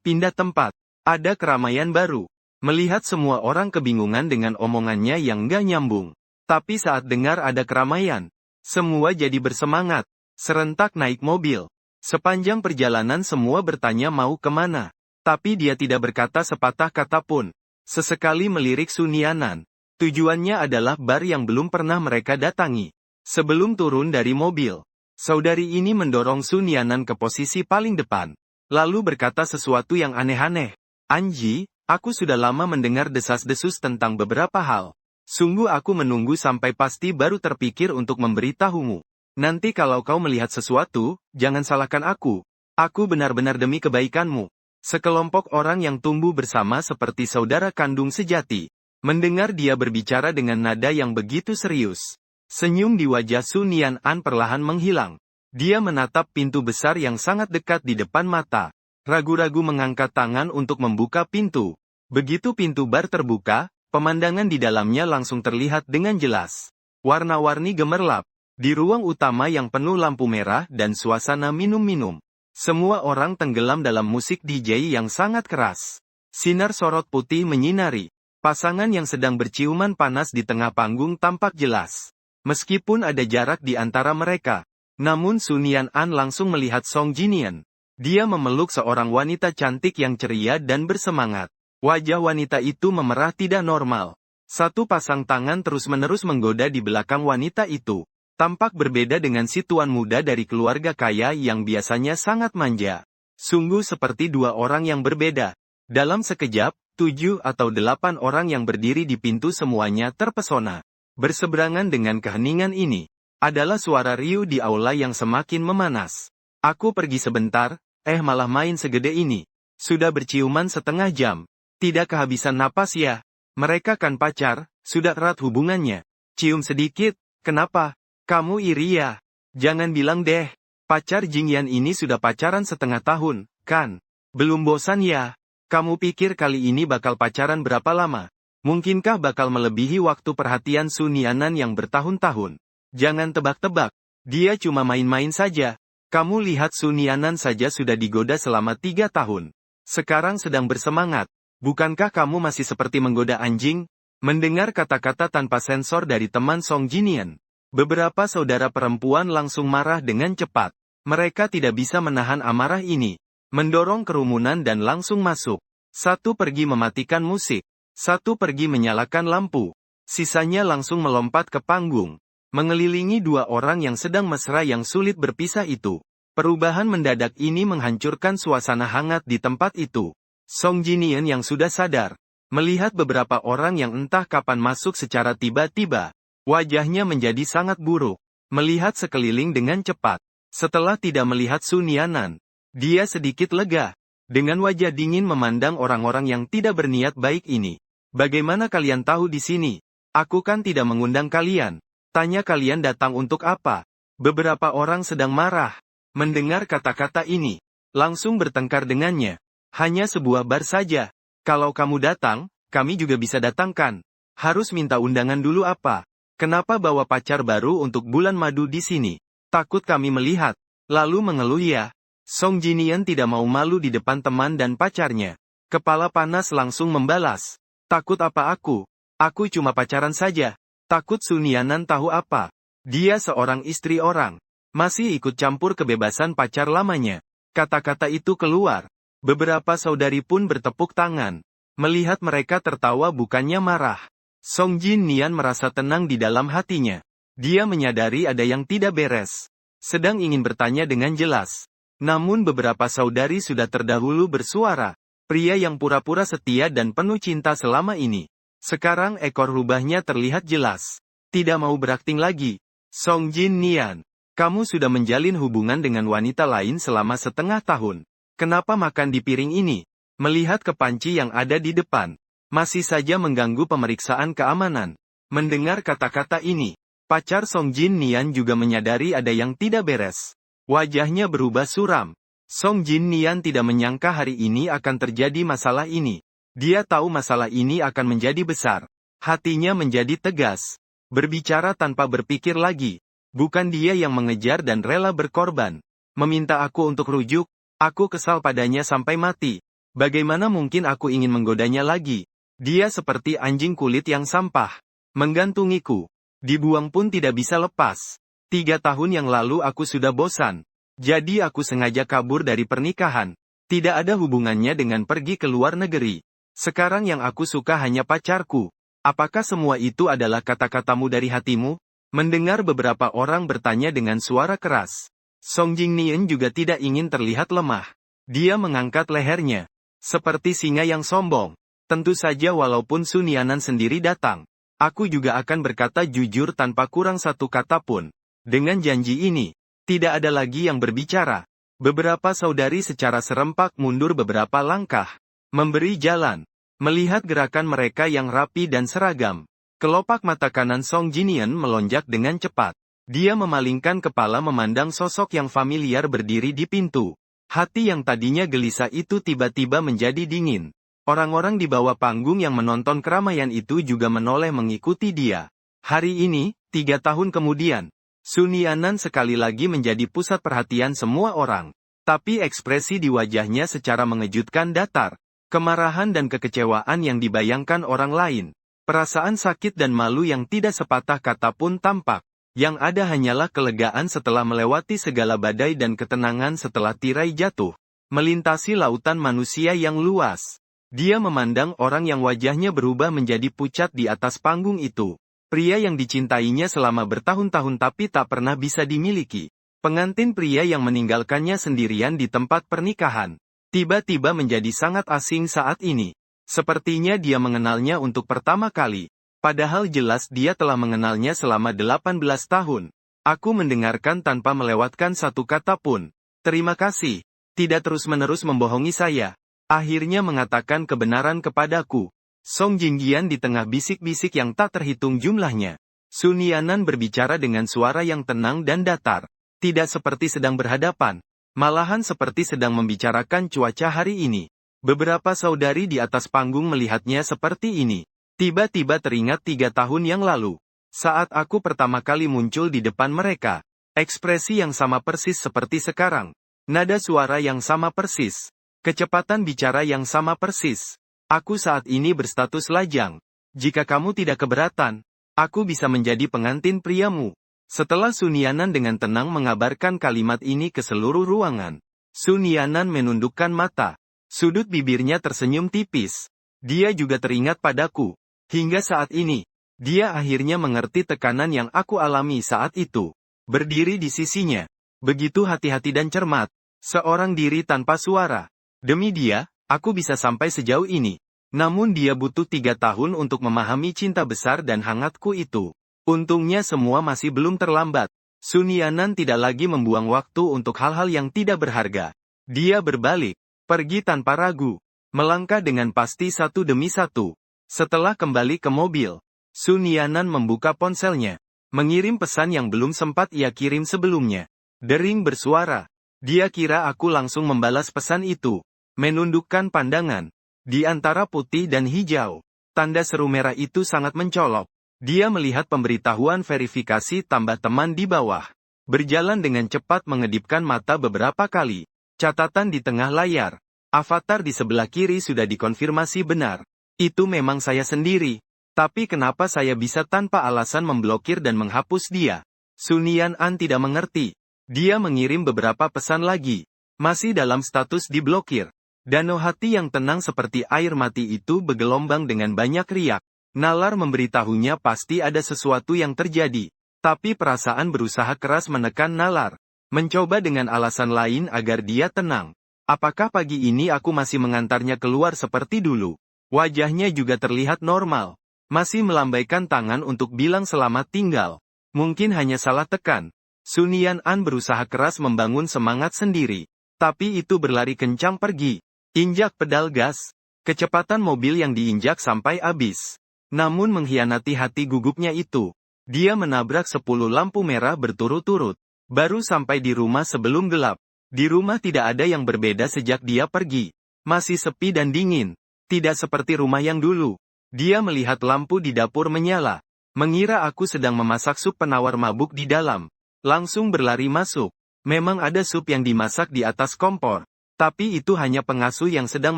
pindah tempat. Ada keramaian baru. Melihat semua orang kebingungan dengan omongannya yang gak nyambung. Tapi saat dengar ada keramaian, semua jadi bersemangat. Serentak naik mobil. Sepanjang perjalanan semua bertanya mau kemana. Tapi dia tidak berkata sepatah kata pun. Sesekali melirik Sun Yanan. Tujuannya adalah bar yang belum pernah mereka datangi. Sebelum turun dari mobil, saudari ini mendorong Sun Yanan ke posisi paling depan. Lalu berkata sesuatu yang aneh-aneh. Anji, aku sudah lama mendengar desas-desus tentang beberapa hal. Sungguh aku menunggu sampai pasti baru terpikir untuk memberitahumu. Nanti kalau kau melihat sesuatu, jangan salahkan aku. Aku benar-benar demi kebaikanmu. Sekelompok orang yang tumbuh bersama seperti saudara kandung sejati. Mendengar dia berbicara dengan nada yang begitu serius. Senyum di wajah Sun Yan'an perlahan menghilang. Dia menatap pintu besar yang sangat dekat di depan mata. Ragu-ragu mengangkat tangan untuk membuka pintu. Begitu pintu bar terbuka, pemandangan di dalamnya langsung terlihat dengan jelas. Warna-warni gemerlap. Di ruang utama yang penuh lampu merah dan suasana minum-minum. Semua orang tenggelam dalam musik DJ yang sangat keras. Sinar sorot putih menyinari. Pasangan yang sedang berciuman panas di tengah panggung tampak jelas. Meskipun ada jarak di antara mereka. Namun Sun Yan'an langsung melihat Song Jinian. Dia memeluk seorang wanita cantik yang ceria dan bersemangat. Wajah wanita itu memerah tidak normal. Satu pasang tangan terus-menerus menggoda di belakang wanita itu. Tampak berbeda dengan si tuan muda dari keluarga kaya yang biasanya sangat manja. Sungguh seperti dua orang yang berbeda. Dalam sekejap, 7 atau 8 orang yang berdiri di pintu semuanya terpesona. Berseberangan dengan keheningan ini, adalah suara riuh di aula yang semakin memanas. Aku pergi sebentar, malah main segede ini. Sudah berciuman setengah jam. Tidak kehabisan napas ya. Mereka kan pacar, sudah erat hubungannya. Cium sedikit, kenapa? Kamu iri ya? Jangan bilang deh. Pacar Jingyan ini sudah pacaran setengah tahun, kan? Belum bosan ya? Kamu pikir kali ini bakal pacaran berapa lama? Mungkinkah bakal melebihi waktu perhatian Sun Yan'an yang bertahun-tahun? Jangan tebak-tebak. Dia cuma main-main saja. Kamu lihat Sun Yan'an saja sudah digoda selama 3 tahun. Sekarang sedang bersemangat. Bukankah kamu masih seperti menggoda anjing? Mendengar kata-kata tanpa sensor dari teman Song Jinian. Beberapa saudara perempuan langsung marah dengan cepat. Mereka tidak bisa menahan amarah ini. Mendorong kerumunan dan langsung masuk. Satu pergi mematikan musik. Satu pergi menyalakan lampu. Sisanya langsung melompat ke panggung. Mengelilingi 2 orang yang sedang mesra yang sulit berpisah itu. Perubahan mendadak ini menghancurkan suasana hangat di tempat itu. Song Jinian yang sudah sadar. Melihat beberapa orang yang entah kapan masuk secara tiba-tiba. Wajahnya menjadi sangat buruk. Melihat sekeliling dengan cepat. Setelah tidak melihat Sun Yan'an, dia sedikit lega. Dengan wajah dingin memandang orang-orang yang tidak berniat baik ini. Bagaimana kalian tahu di sini? Aku kan tidak mengundang kalian. Tanya kalian datang untuk apa? Beberapa orang sedang marah. Mendengar kata-kata ini, langsung bertengkar dengannya. Hanya sebuah bar saja. Kalau kamu datang, kami juga bisa datangkan. Harus minta undangan dulu apa? Kenapa bawa pacar baru untuk bulan madu di sini? Takut kami melihat. Lalu mengeluh ya. Song Jinian tidak mau malu di depan teman dan pacarnya. Kepala panas langsung membalas. Takut apa aku? Aku cuma pacaran saja. Takut Sun Yan'an tahu apa? Dia seorang istri orang. Masih ikut campur kebebasan pacar lamanya. Kata-kata itu keluar. Beberapa saudari pun bertepuk tangan. Melihat mereka tertawa bukannya marah. Song Jinian merasa tenang di dalam hatinya. Dia menyadari ada yang tidak beres. Sedang ingin bertanya dengan jelas. Namun beberapa saudari sudah terdahulu bersuara. Pria yang pura-pura setia dan penuh cinta selama ini. Sekarang ekor rubahnya terlihat jelas. Tidak mau berakting lagi. Song Jinian, kamu sudah menjalin hubungan dengan wanita lain selama setengah tahun. Kenapa makan di piring ini? Melihat ke panci yang ada di depan. Masih saja mengganggu pemeriksaan keamanan. Mendengar kata-kata ini, pacar Song Jinian juga menyadari ada yang tidak beres. Wajahnya berubah suram. Song Jinian tidak menyangka hari ini akan terjadi masalah ini. Dia tahu masalah ini akan menjadi besar. Hatinya menjadi tegas. Berbicara tanpa berpikir lagi. Bukan dia yang mengejar dan rela berkorban. Meminta aku untuk rujuk, aku kesal padanya sampai mati. Bagaimana mungkin aku ingin menggodanya lagi? Dia seperti anjing kulit yang sampah. Menggantungiku. Dibuang pun tidak bisa lepas. 3 tahun yang lalu aku sudah bosan. Jadi aku sengaja kabur dari pernikahan. Tidak ada hubungannya dengan pergi ke luar negeri. Sekarang yang aku suka hanya pacarku. Apakah semua itu adalah kata-katamu dari hatimu? Mendengar beberapa orang bertanya dengan suara keras. Song Jinian juga tidak ingin terlihat lemah. Dia mengangkat lehernya. Seperti singa yang sombong. Tentu saja walaupun Sun Yan'an sendiri datang. Aku juga akan berkata jujur tanpa kurang satu kata pun. Dengan janji ini, tidak ada lagi yang berbicara. Beberapa saudari secara serempak mundur beberapa langkah, memberi jalan. Melihat gerakan mereka yang rapi dan seragam, kelopak mata kanan Song Jinian melonjak dengan cepat. Dia memalingkan kepala memandang sosok yang familiar berdiri di pintu. Hati yang tadinya gelisah itu tiba-tiba menjadi dingin. Orang-orang di bawah panggung yang menonton keramaian itu juga menoleh mengikuti dia. Hari ini, 3 tahun kemudian, Sun Yanan sekali lagi menjadi pusat perhatian semua orang. Tapi ekspresi di wajahnya secara mengejutkan datar. Kemarahan dan kekecewaan yang dibayangkan orang lain. Perasaan sakit dan malu yang tidak sepatah kata pun tampak. Yang ada hanyalah kelegaan setelah melewati segala badai dan ketenangan setelah tirai jatuh. Melintasi lautan manusia yang luas. Dia memandang orang yang wajahnya berubah menjadi pucat di atas panggung itu. Pria yang dicintainya selama bertahun-tahun tapi tak pernah bisa dimiliki. Pengantin pria yang meninggalkannya sendirian di tempat pernikahan. Tiba-tiba menjadi sangat asing saat ini. Sepertinya dia mengenalnya untuk pertama kali. Padahal jelas dia telah mengenalnya selama 18 tahun. Aku mendengarkan tanpa melewatkan satu kata pun. Terima kasih. Tidak terus-menerus membohongi saya. Akhirnya mengatakan kebenaran kepadaku. Song Jingyan di tengah bisik-bisik yang tak terhitung jumlahnya. Sun Yanan berbicara dengan suara yang tenang dan datar. Tidak seperti sedang berhadapan. Malahan seperti sedang membicarakan cuaca hari ini. Beberapa saudari di atas panggung melihatnya seperti ini. Tiba-tiba teringat 3 tahun yang lalu. Saat aku pertama kali muncul di depan mereka. Ekspresi yang sama persis seperti sekarang. Nada suara yang sama persis. Kecepatan bicara yang sama persis. Aku saat ini berstatus lajang. Jika kamu tidak keberatan, aku bisa menjadi pengantin priamu. Setelah Sun Yanan dengan tenang mengabarkan kalimat ini ke seluruh ruangan. Sun Yanan menundukkan mata. Sudut bibirnya tersenyum tipis. Dia juga teringat padaku. Hingga saat ini, dia akhirnya mengerti tekanan yang aku alami saat itu. Berdiri di sisinya. Begitu hati-hati dan cermat. Seorang diri tanpa suara. Demi dia, aku bisa sampai sejauh ini. Namun dia butuh 3 tahun untuk memahami cinta besar dan hangatku itu. Untungnya semua masih belum terlambat. Sun Yanan tidak lagi membuang waktu untuk hal-hal yang tidak berharga. Dia berbalik, pergi tanpa ragu, melangkah dengan pasti satu demi satu. Setelah kembali ke mobil, Sun Yanan membuka ponselnya, mengirim pesan yang belum sempat ia kirim sebelumnya. Dering bersuara. Dia kira aku langsung membalas pesan itu. Menundukkan pandangan. Di antara putih dan hijau, tanda seru merah itu sangat mencolok. Dia melihat pemberitahuan verifikasi tambah teman di bawah. Berjalan dengan cepat mengedipkan mata beberapa kali. Catatan di tengah layar. Avatar di sebelah kiri sudah dikonfirmasi benar. Itu memang saya sendiri. Tapi kenapa saya bisa tanpa alasan memblokir dan menghapus dia? Sun Yanan tidak mengerti. Dia mengirim beberapa pesan lagi. Masih dalam status diblokir. Danau hati yang tenang seperti air mati itu bergelombang dengan banyak riak. Nalar memberitahunya pasti ada sesuatu yang terjadi. Tapi perasaan berusaha keras menekan nalar. Mencoba dengan alasan lain agar dia tenang. Apakah pagi ini aku masih mengantarnya keluar seperti dulu? Wajahnya juga terlihat normal. Masih melambaikan tangan untuk bilang selamat tinggal. Mungkin hanya salah tekan. Sun Yanan berusaha keras membangun semangat sendiri. Tapi itu berlari kencang pergi. Injak pedal gas. Kecepatan mobil yang diinjak sampai habis. Namun mengkhianati hati gugupnya itu. Dia menabrak 10 lampu merah berturut-turut. Baru sampai di rumah sebelum gelap. Di rumah tidak ada yang berbeda sejak dia pergi. Masih sepi dan dingin. Tidak seperti rumah yang dulu. Dia melihat lampu di dapur menyala. Mengira aku sedang memasak sup penawar mabuk di dalam. Langsung berlari masuk. Memang ada sup yang dimasak di atas kompor. Tapi itu hanya pengasuh yang sedang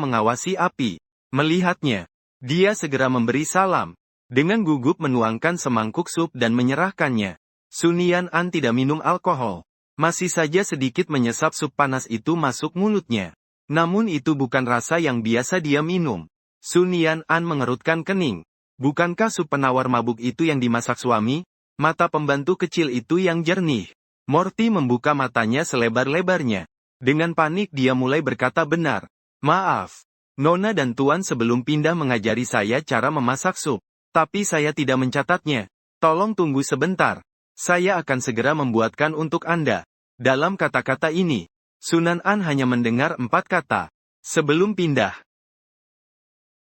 mengawasi api. Melihatnya, dia segera memberi salam. Dengan gugup menuangkan semangkuk sup dan menyerahkannya. Sun Yanan tidak minum alkohol. Masih saja sedikit menyesap sup panas itu masuk mulutnya. Namun itu bukan rasa yang biasa dia minum. Sun Yanan mengerutkan kening. Bukankah sup penawar mabuk itu yang dimasak suami? Mata pembantu kecil itu yang jernih. Morty membuka matanya selebar-lebarnya. Dengan panik dia mulai berkata benar. Maaf. Nona dan Tuan sebelum pindah mengajari saya cara memasak sup. Tapi saya tidak mencatatnya. Tolong tunggu sebentar. Saya akan segera membuatkan untuk Anda. Dalam kata-kata ini, Sunan An hanya mendengar 4 kata. Sebelum pindah.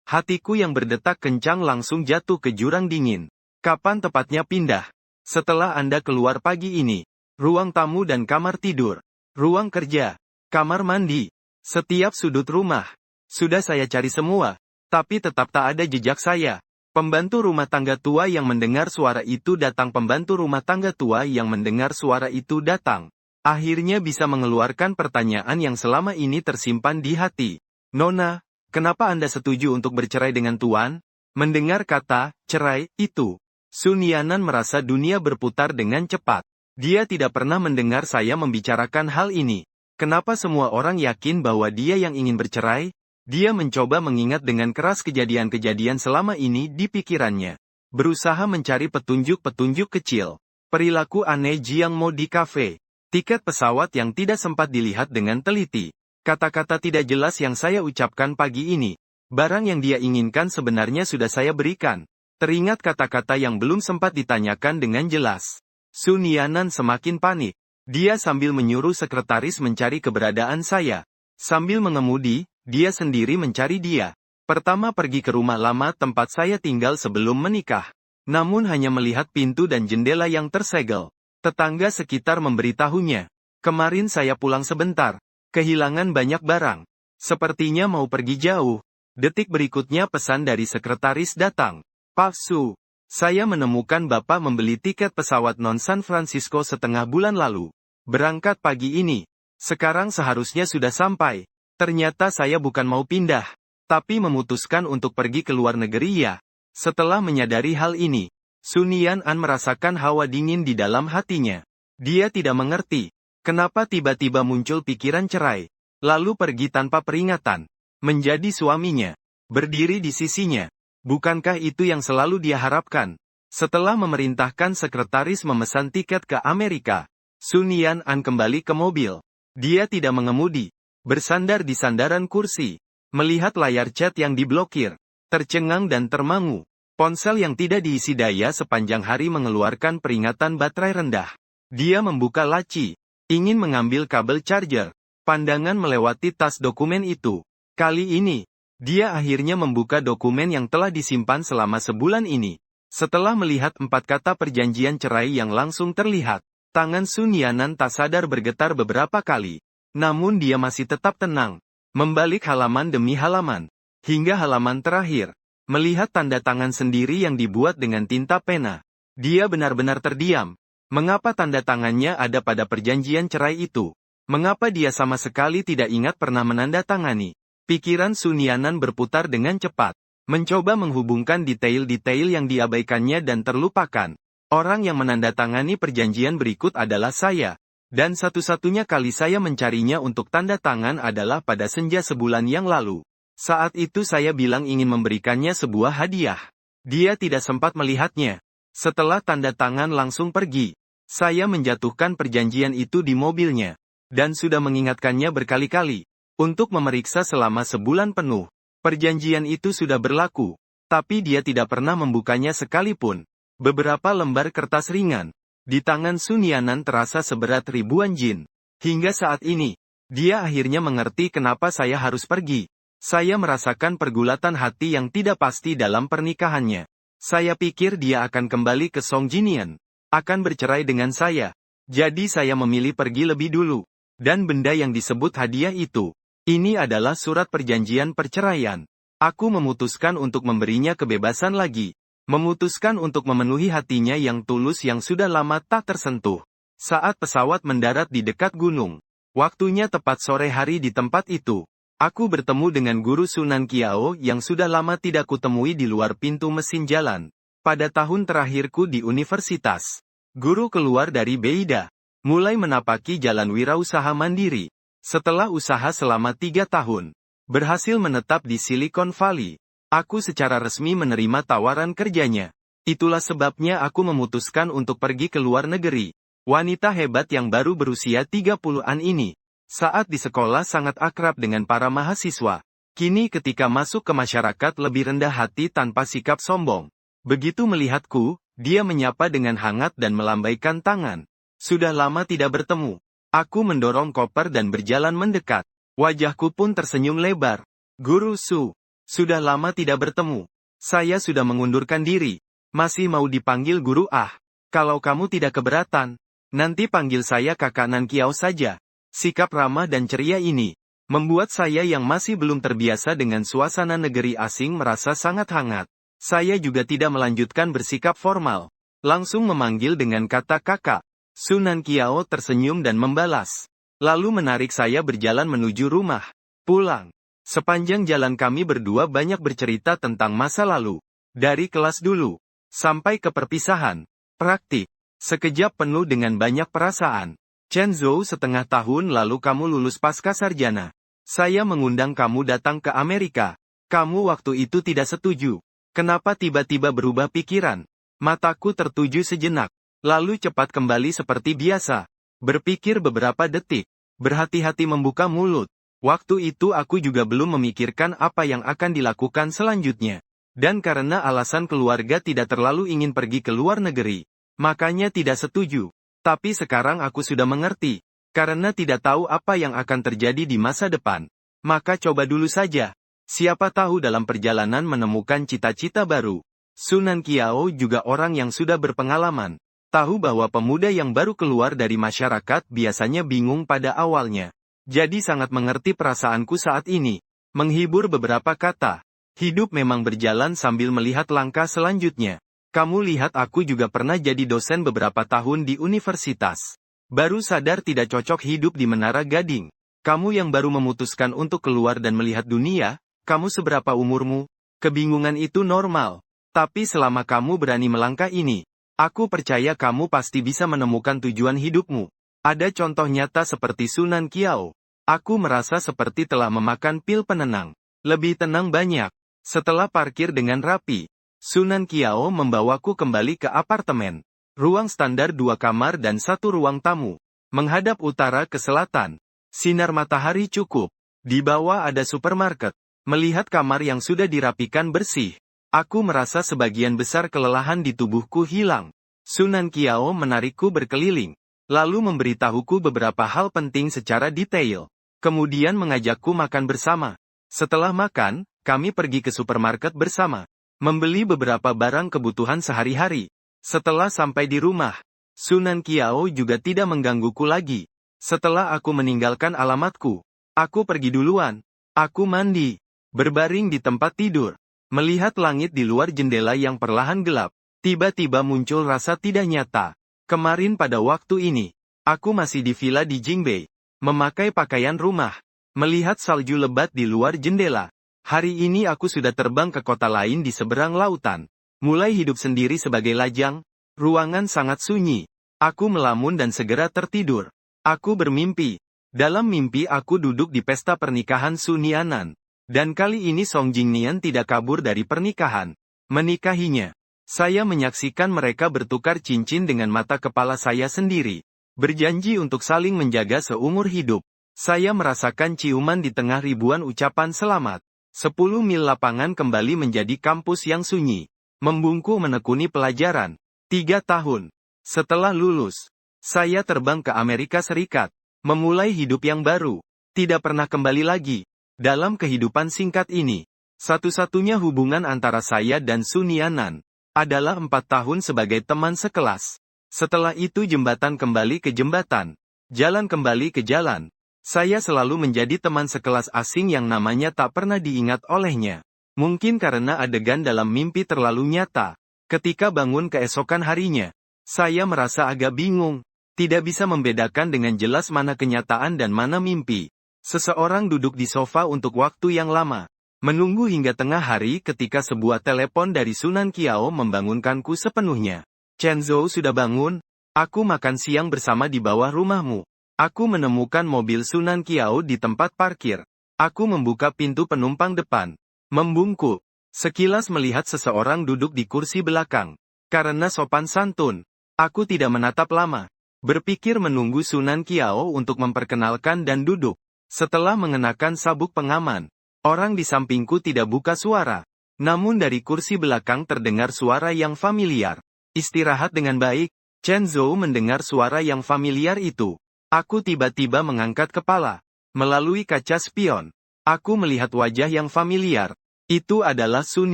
Hatiku yang berdetak kencang langsung jatuh ke jurang dingin. Kapan tepatnya pindah? Setelah Anda keluar pagi ini. Ruang tamu dan kamar tidur. Ruang kerja. Kamar mandi. Setiap sudut rumah. Sudah saya cari semua. Tapi tetap tak ada jejak saya. Pembantu rumah tangga tua yang mendengar suara itu datang. Pembantu rumah tangga tua yang mendengar suara itu datang. Akhirnya bisa mengeluarkan pertanyaan yang selama ini tersimpan di hati. Nona, kenapa Anda setuju untuk bercerai dengan Tuan? Mendengar kata, cerai, itu. Sun Yanan merasa dunia berputar dengan cepat. Dia tidak pernah mendengar saya membicarakan hal ini. Kenapa semua orang yakin bahwa dia yang ingin bercerai? Dia mencoba mengingat dengan keras kejadian-kejadian selama ini di pikirannya. Berusaha mencari petunjuk-petunjuk kecil. Perilaku aneh Jiang Mo di kafe. Tiket pesawat yang tidak sempat dilihat dengan teliti. Kata-kata tidak jelas yang saya ucapkan pagi ini. Barang yang dia inginkan sebenarnya sudah saya berikan. Teringat kata-kata yang belum sempat ditanyakan dengan jelas. Sun Yanan semakin panik. Dia sambil menyuruh sekretaris mencari keberadaan saya. Sambil mengemudi, dia sendiri mencari dia. Pertama pergi ke rumah lama tempat saya tinggal sebelum menikah. Namun hanya melihat pintu dan jendela yang tersegel. Tetangga sekitar memberitahunya. Kemarin saya pulang sebentar. Kehilangan banyak barang. Sepertinya mau pergi jauh. Detik berikutnya pesan dari sekretaris datang. Pak Su, saya menemukan Bapak membeli tiket pesawat non-San Francisco setengah bulan lalu. Berangkat pagi ini. Sekarang seharusnya sudah sampai. Ternyata saya bukan mau pindah, tapi memutuskan untuk pergi ke luar negeri ya. Setelah menyadari hal ini, Sun Yanan merasakan hawa dingin di dalam hatinya. Dia tidak mengerti, kenapa tiba-tiba muncul pikiran cerai, lalu pergi tanpa peringatan, menjadi suaminya, berdiri di sisinya. Bukankah itu yang selalu dia harapkan? Setelah memerintahkan sekretaris memesan tiket ke Amerika, Sun Yanan kembali ke mobil. Dia tidak mengemudi, bersandar di sandaran kursi, melihat layar chat yang diblokir, tercengang dan termangu. Ponsel yang tidak diisi daya sepanjang hari mengeluarkan peringatan baterai rendah. Dia membuka laci, ingin mengambil kabel charger. Pandangan melewati tas dokumen itu. Kali ini, dia akhirnya membuka dokumen yang telah disimpan selama sebulan ini. Setelah melihat 4 kata perjanjian cerai yang langsung terlihat, tangan Sun Yanan tak sadar bergetar beberapa kali. Namun dia masih tetap tenang. Membalik halaman demi halaman. Hingga halaman terakhir. Melihat tanda tangan sendiri yang dibuat dengan tinta pena. Dia benar-benar terdiam. Mengapa tanda tangannya ada pada perjanjian cerai itu? Mengapa dia sama sekali tidak ingat pernah menandatangani? Pikiran Sun Yanan berputar dengan cepat. Mencoba menghubungkan detail-detail yang diabaikannya dan terlupakan. Orang yang menandatangani perjanjian berikut adalah saya. Dan satu-satunya kali saya mencarinya untuk tanda tangan adalah pada senja sebulan yang lalu. Saat itu saya bilang ingin memberikannya sebuah hadiah. Dia tidak sempat melihatnya. Setelah tanda tangan langsung pergi. Saya menjatuhkan perjanjian itu di mobilnya. Dan sudah mengingatkannya berkali-kali. Untuk memeriksa selama sebulan penuh. Perjanjian itu sudah berlaku. Tapi dia tidak pernah membukanya sekalipun. Beberapa lembar kertas ringan. Di tangan Sun Yanan terasa seberat ribuan jin. Hingga saat ini, dia akhirnya mengerti kenapa saya harus pergi. Saya merasakan pergulatan hati yang tidak pasti dalam pernikahannya. Saya pikir dia akan kembali ke Song Jinian. Akan bercerai dengan saya. Jadi saya memilih pergi lebih dulu. Dan benda yang disebut hadiah itu. Ini adalah surat perjanjian perceraian. Aku memutuskan untuk memberinya kebebasan lagi. Memutuskan untuk memenuhi hatinya yang tulus yang sudah lama tak tersentuh. Saat pesawat mendarat di dekat gunung. Waktunya tepat sore hari di tempat itu. Aku bertemu dengan guru Sunan Kiao yang sudah lama tidak kutemui di luar pintu mesin jalan. Pada tahun terakhirku di universitas. Guru keluar dari Beida. Mulai menapaki jalan wirausaha mandiri. Setelah usaha selama 3 tahun, berhasil menetap di Silicon Valley. Aku secara resmi menerima tawaran kerjanya. Itulah sebabnya aku memutuskan untuk pergi ke luar negeri. Wanita hebat yang baru berusia 30-an ini, saat di sekolah sangat akrab dengan para mahasiswa. Kini ketika masuk ke masyarakat lebih rendah hati tanpa sikap sombong. Begitu melihatku, Dia menyapa dengan hangat dan melambaikan tangan. Sudah lama tidak bertemu. Aku mendorong koper dan berjalan mendekat. Wajahku pun tersenyum lebar. Guru Su, sudah lama tidak bertemu. Saya sudah mengundurkan diri. Masih mau dipanggil guru ah. Kalau kamu tidak keberatan, nanti panggil saya Kakak Nan Kiao saja. Sikap ramah dan ceria ini membuat saya yang masih belum terbiasa dengan suasana negeri asing merasa sangat hangat. Saya juga tidak melanjutkan bersikap formal. Langsung memanggil dengan kata kakak. Su Nan Kiao tersenyum dan membalas. Lalu menarik saya berjalan menuju rumah. Pulang. Sepanjang jalan kami berdua banyak bercerita tentang masa lalu. Dari kelas dulu, sampai ke perpisahan. Praktik. Sekejap penuh dengan banyak perasaan. Chen Zhou, setengah tahun lalu kamu lulus pasca sarjana. Saya mengundang kamu datang ke Amerika. Kamu waktu itu tidak setuju. Kenapa tiba-tiba berubah pikiran? Mataku tertuju sejenak. Lalu cepat kembali seperti biasa. Berpikir beberapa detik. Berhati-hati membuka mulut. Waktu itu aku juga belum memikirkan apa yang akan dilakukan selanjutnya. Dan karena alasan keluarga tidak terlalu ingin pergi ke luar negeri, makanya tidak setuju. Tapi sekarang aku sudah mengerti. Karena tidak tahu apa yang akan terjadi di masa depan. Maka coba dulu saja. Siapa tahu dalam perjalanan menemukan cita-cita baru. Su Nan Kiao juga orang yang sudah berpengalaman. Tahu bahwa pemuda yang baru keluar dari masyarakat biasanya bingung pada awalnya. Jadi sangat mengerti perasaanku saat ini. Menghibur beberapa kata. Hidup memang berjalan sambil melihat langkah selanjutnya. Kamu lihat aku juga pernah jadi dosen beberapa tahun di universitas. Baru sadar tidak cocok hidup di Menara Gading. Kamu yang baru memutuskan untuk keluar dan melihat dunia. Kamu seberapa umurmu? Kebingungan itu normal. Tapi selama kamu berani melangkah ini, aku percaya kamu pasti bisa menemukan tujuan hidupmu. Ada contoh nyata seperti Su Nan Kiao. Aku merasa seperti telah memakan pil penenang. Lebih tenang banyak. Setelah parkir dengan rapi, Su Nan Kiao membawaku kembali ke apartemen. Ruang standar 2 kamar dan 1 ruang tamu. Menghadap utara ke selatan. Sinar matahari cukup. Di bawah ada supermarket. Melihat kamar yang sudah dirapikan bersih, aku merasa sebagian besar kelelahan di tubuhku hilang. Su Nan Kiao menarikku berkeliling, lalu memberitahuku beberapa hal penting secara detail. Kemudian mengajakku makan bersama. Setelah makan, kami pergi ke supermarket bersama, membeli beberapa barang kebutuhan sehari-hari. Setelah sampai di rumah, Su Nan Kiao juga tidak menggangguku lagi. Setelah aku meninggalkan alamatku, aku pergi duluan. Aku mandi. Berbaring di tempat tidur, melihat langit di luar jendela yang perlahan gelap, tiba-tiba muncul rasa tidak nyata. Kemarin pada waktu ini, aku masih di villa di Jingbei, memakai pakaian rumah, melihat salju lebat di luar jendela. Hari ini aku sudah terbang ke kota lain di seberang lautan, mulai hidup sendiri sebagai lajang. Ruangan sangat sunyi. Aku melamun dan segera tertidur. Aku bermimpi. Dalam mimpi aku duduk di pesta pernikahan Su Nianan. Dan kali ini Song Jingnian tidak kabur dari pernikahan. Menikahinya. Saya menyaksikan mereka bertukar cincin dengan mata kepala saya sendiri. Berjanji untuk saling menjaga seumur hidup. Saya merasakan ciuman di tengah ribuan ucapan selamat. 10 mil lapangan kembali menjadi kampus yang sunyi. Membungkuk menekuni pelajaran. 3 tahun. Setelah lulus, saya terbang ke Amerika Serikat. Memulai hidup yang baru. Tidak pernah kembali lagi. Dalam kehidupan singkat ini, satu-satunya hubungan antara saya dan Su Nianan adalah 4 tahun sebagai teman sekelas. Setelah itu jembatan kembali ke jembatan, jalan kembali ke jalan. Saya selalu menjadi teman sekelas asing yang namanya tak pernah diingat olehnya. Mungkin karena adegan dalam mimpi terlalu nyata. Ketika bangun keesokan harinya, saya merasa agak bingung. Tidak bisa membedakan dengan jelas mana kenyataan dan mana mimpi. Seseorang duduk di sofa untuk waktu yang lama. Menunggu hingga tengah hari ketika sebuah telepon dari Su Nan Kiao membangunkanku sepenuhnya. Chen Zhou sudah bangun? Aku makan siang bersama di bawah rumahmu. Aku menemukan mobil Su Nan Kiao di tempat parkir. Aku membuka pintu penumpang depan. Membungkuk. Sekilas melihat seseorang duduk di kursi belakang. Karena sopan santun, aku tidak menatap lama. Berpikir menunggu Su Nan Kiao untuk memperkenalkan dan duduk. Setelah mengenakan sabuk pengaman, orang di sampingku tidak buka suara. Namun dari kursi belakang terdengar suara yang familiar. Istirahat dengan baik. Chen Zhou mendengar suara yang familiar itu. Aku tiba-tiba mengangkat kepala. Melalui kaca spion, aku melihat wajah yang familiar. Itu adalah Sun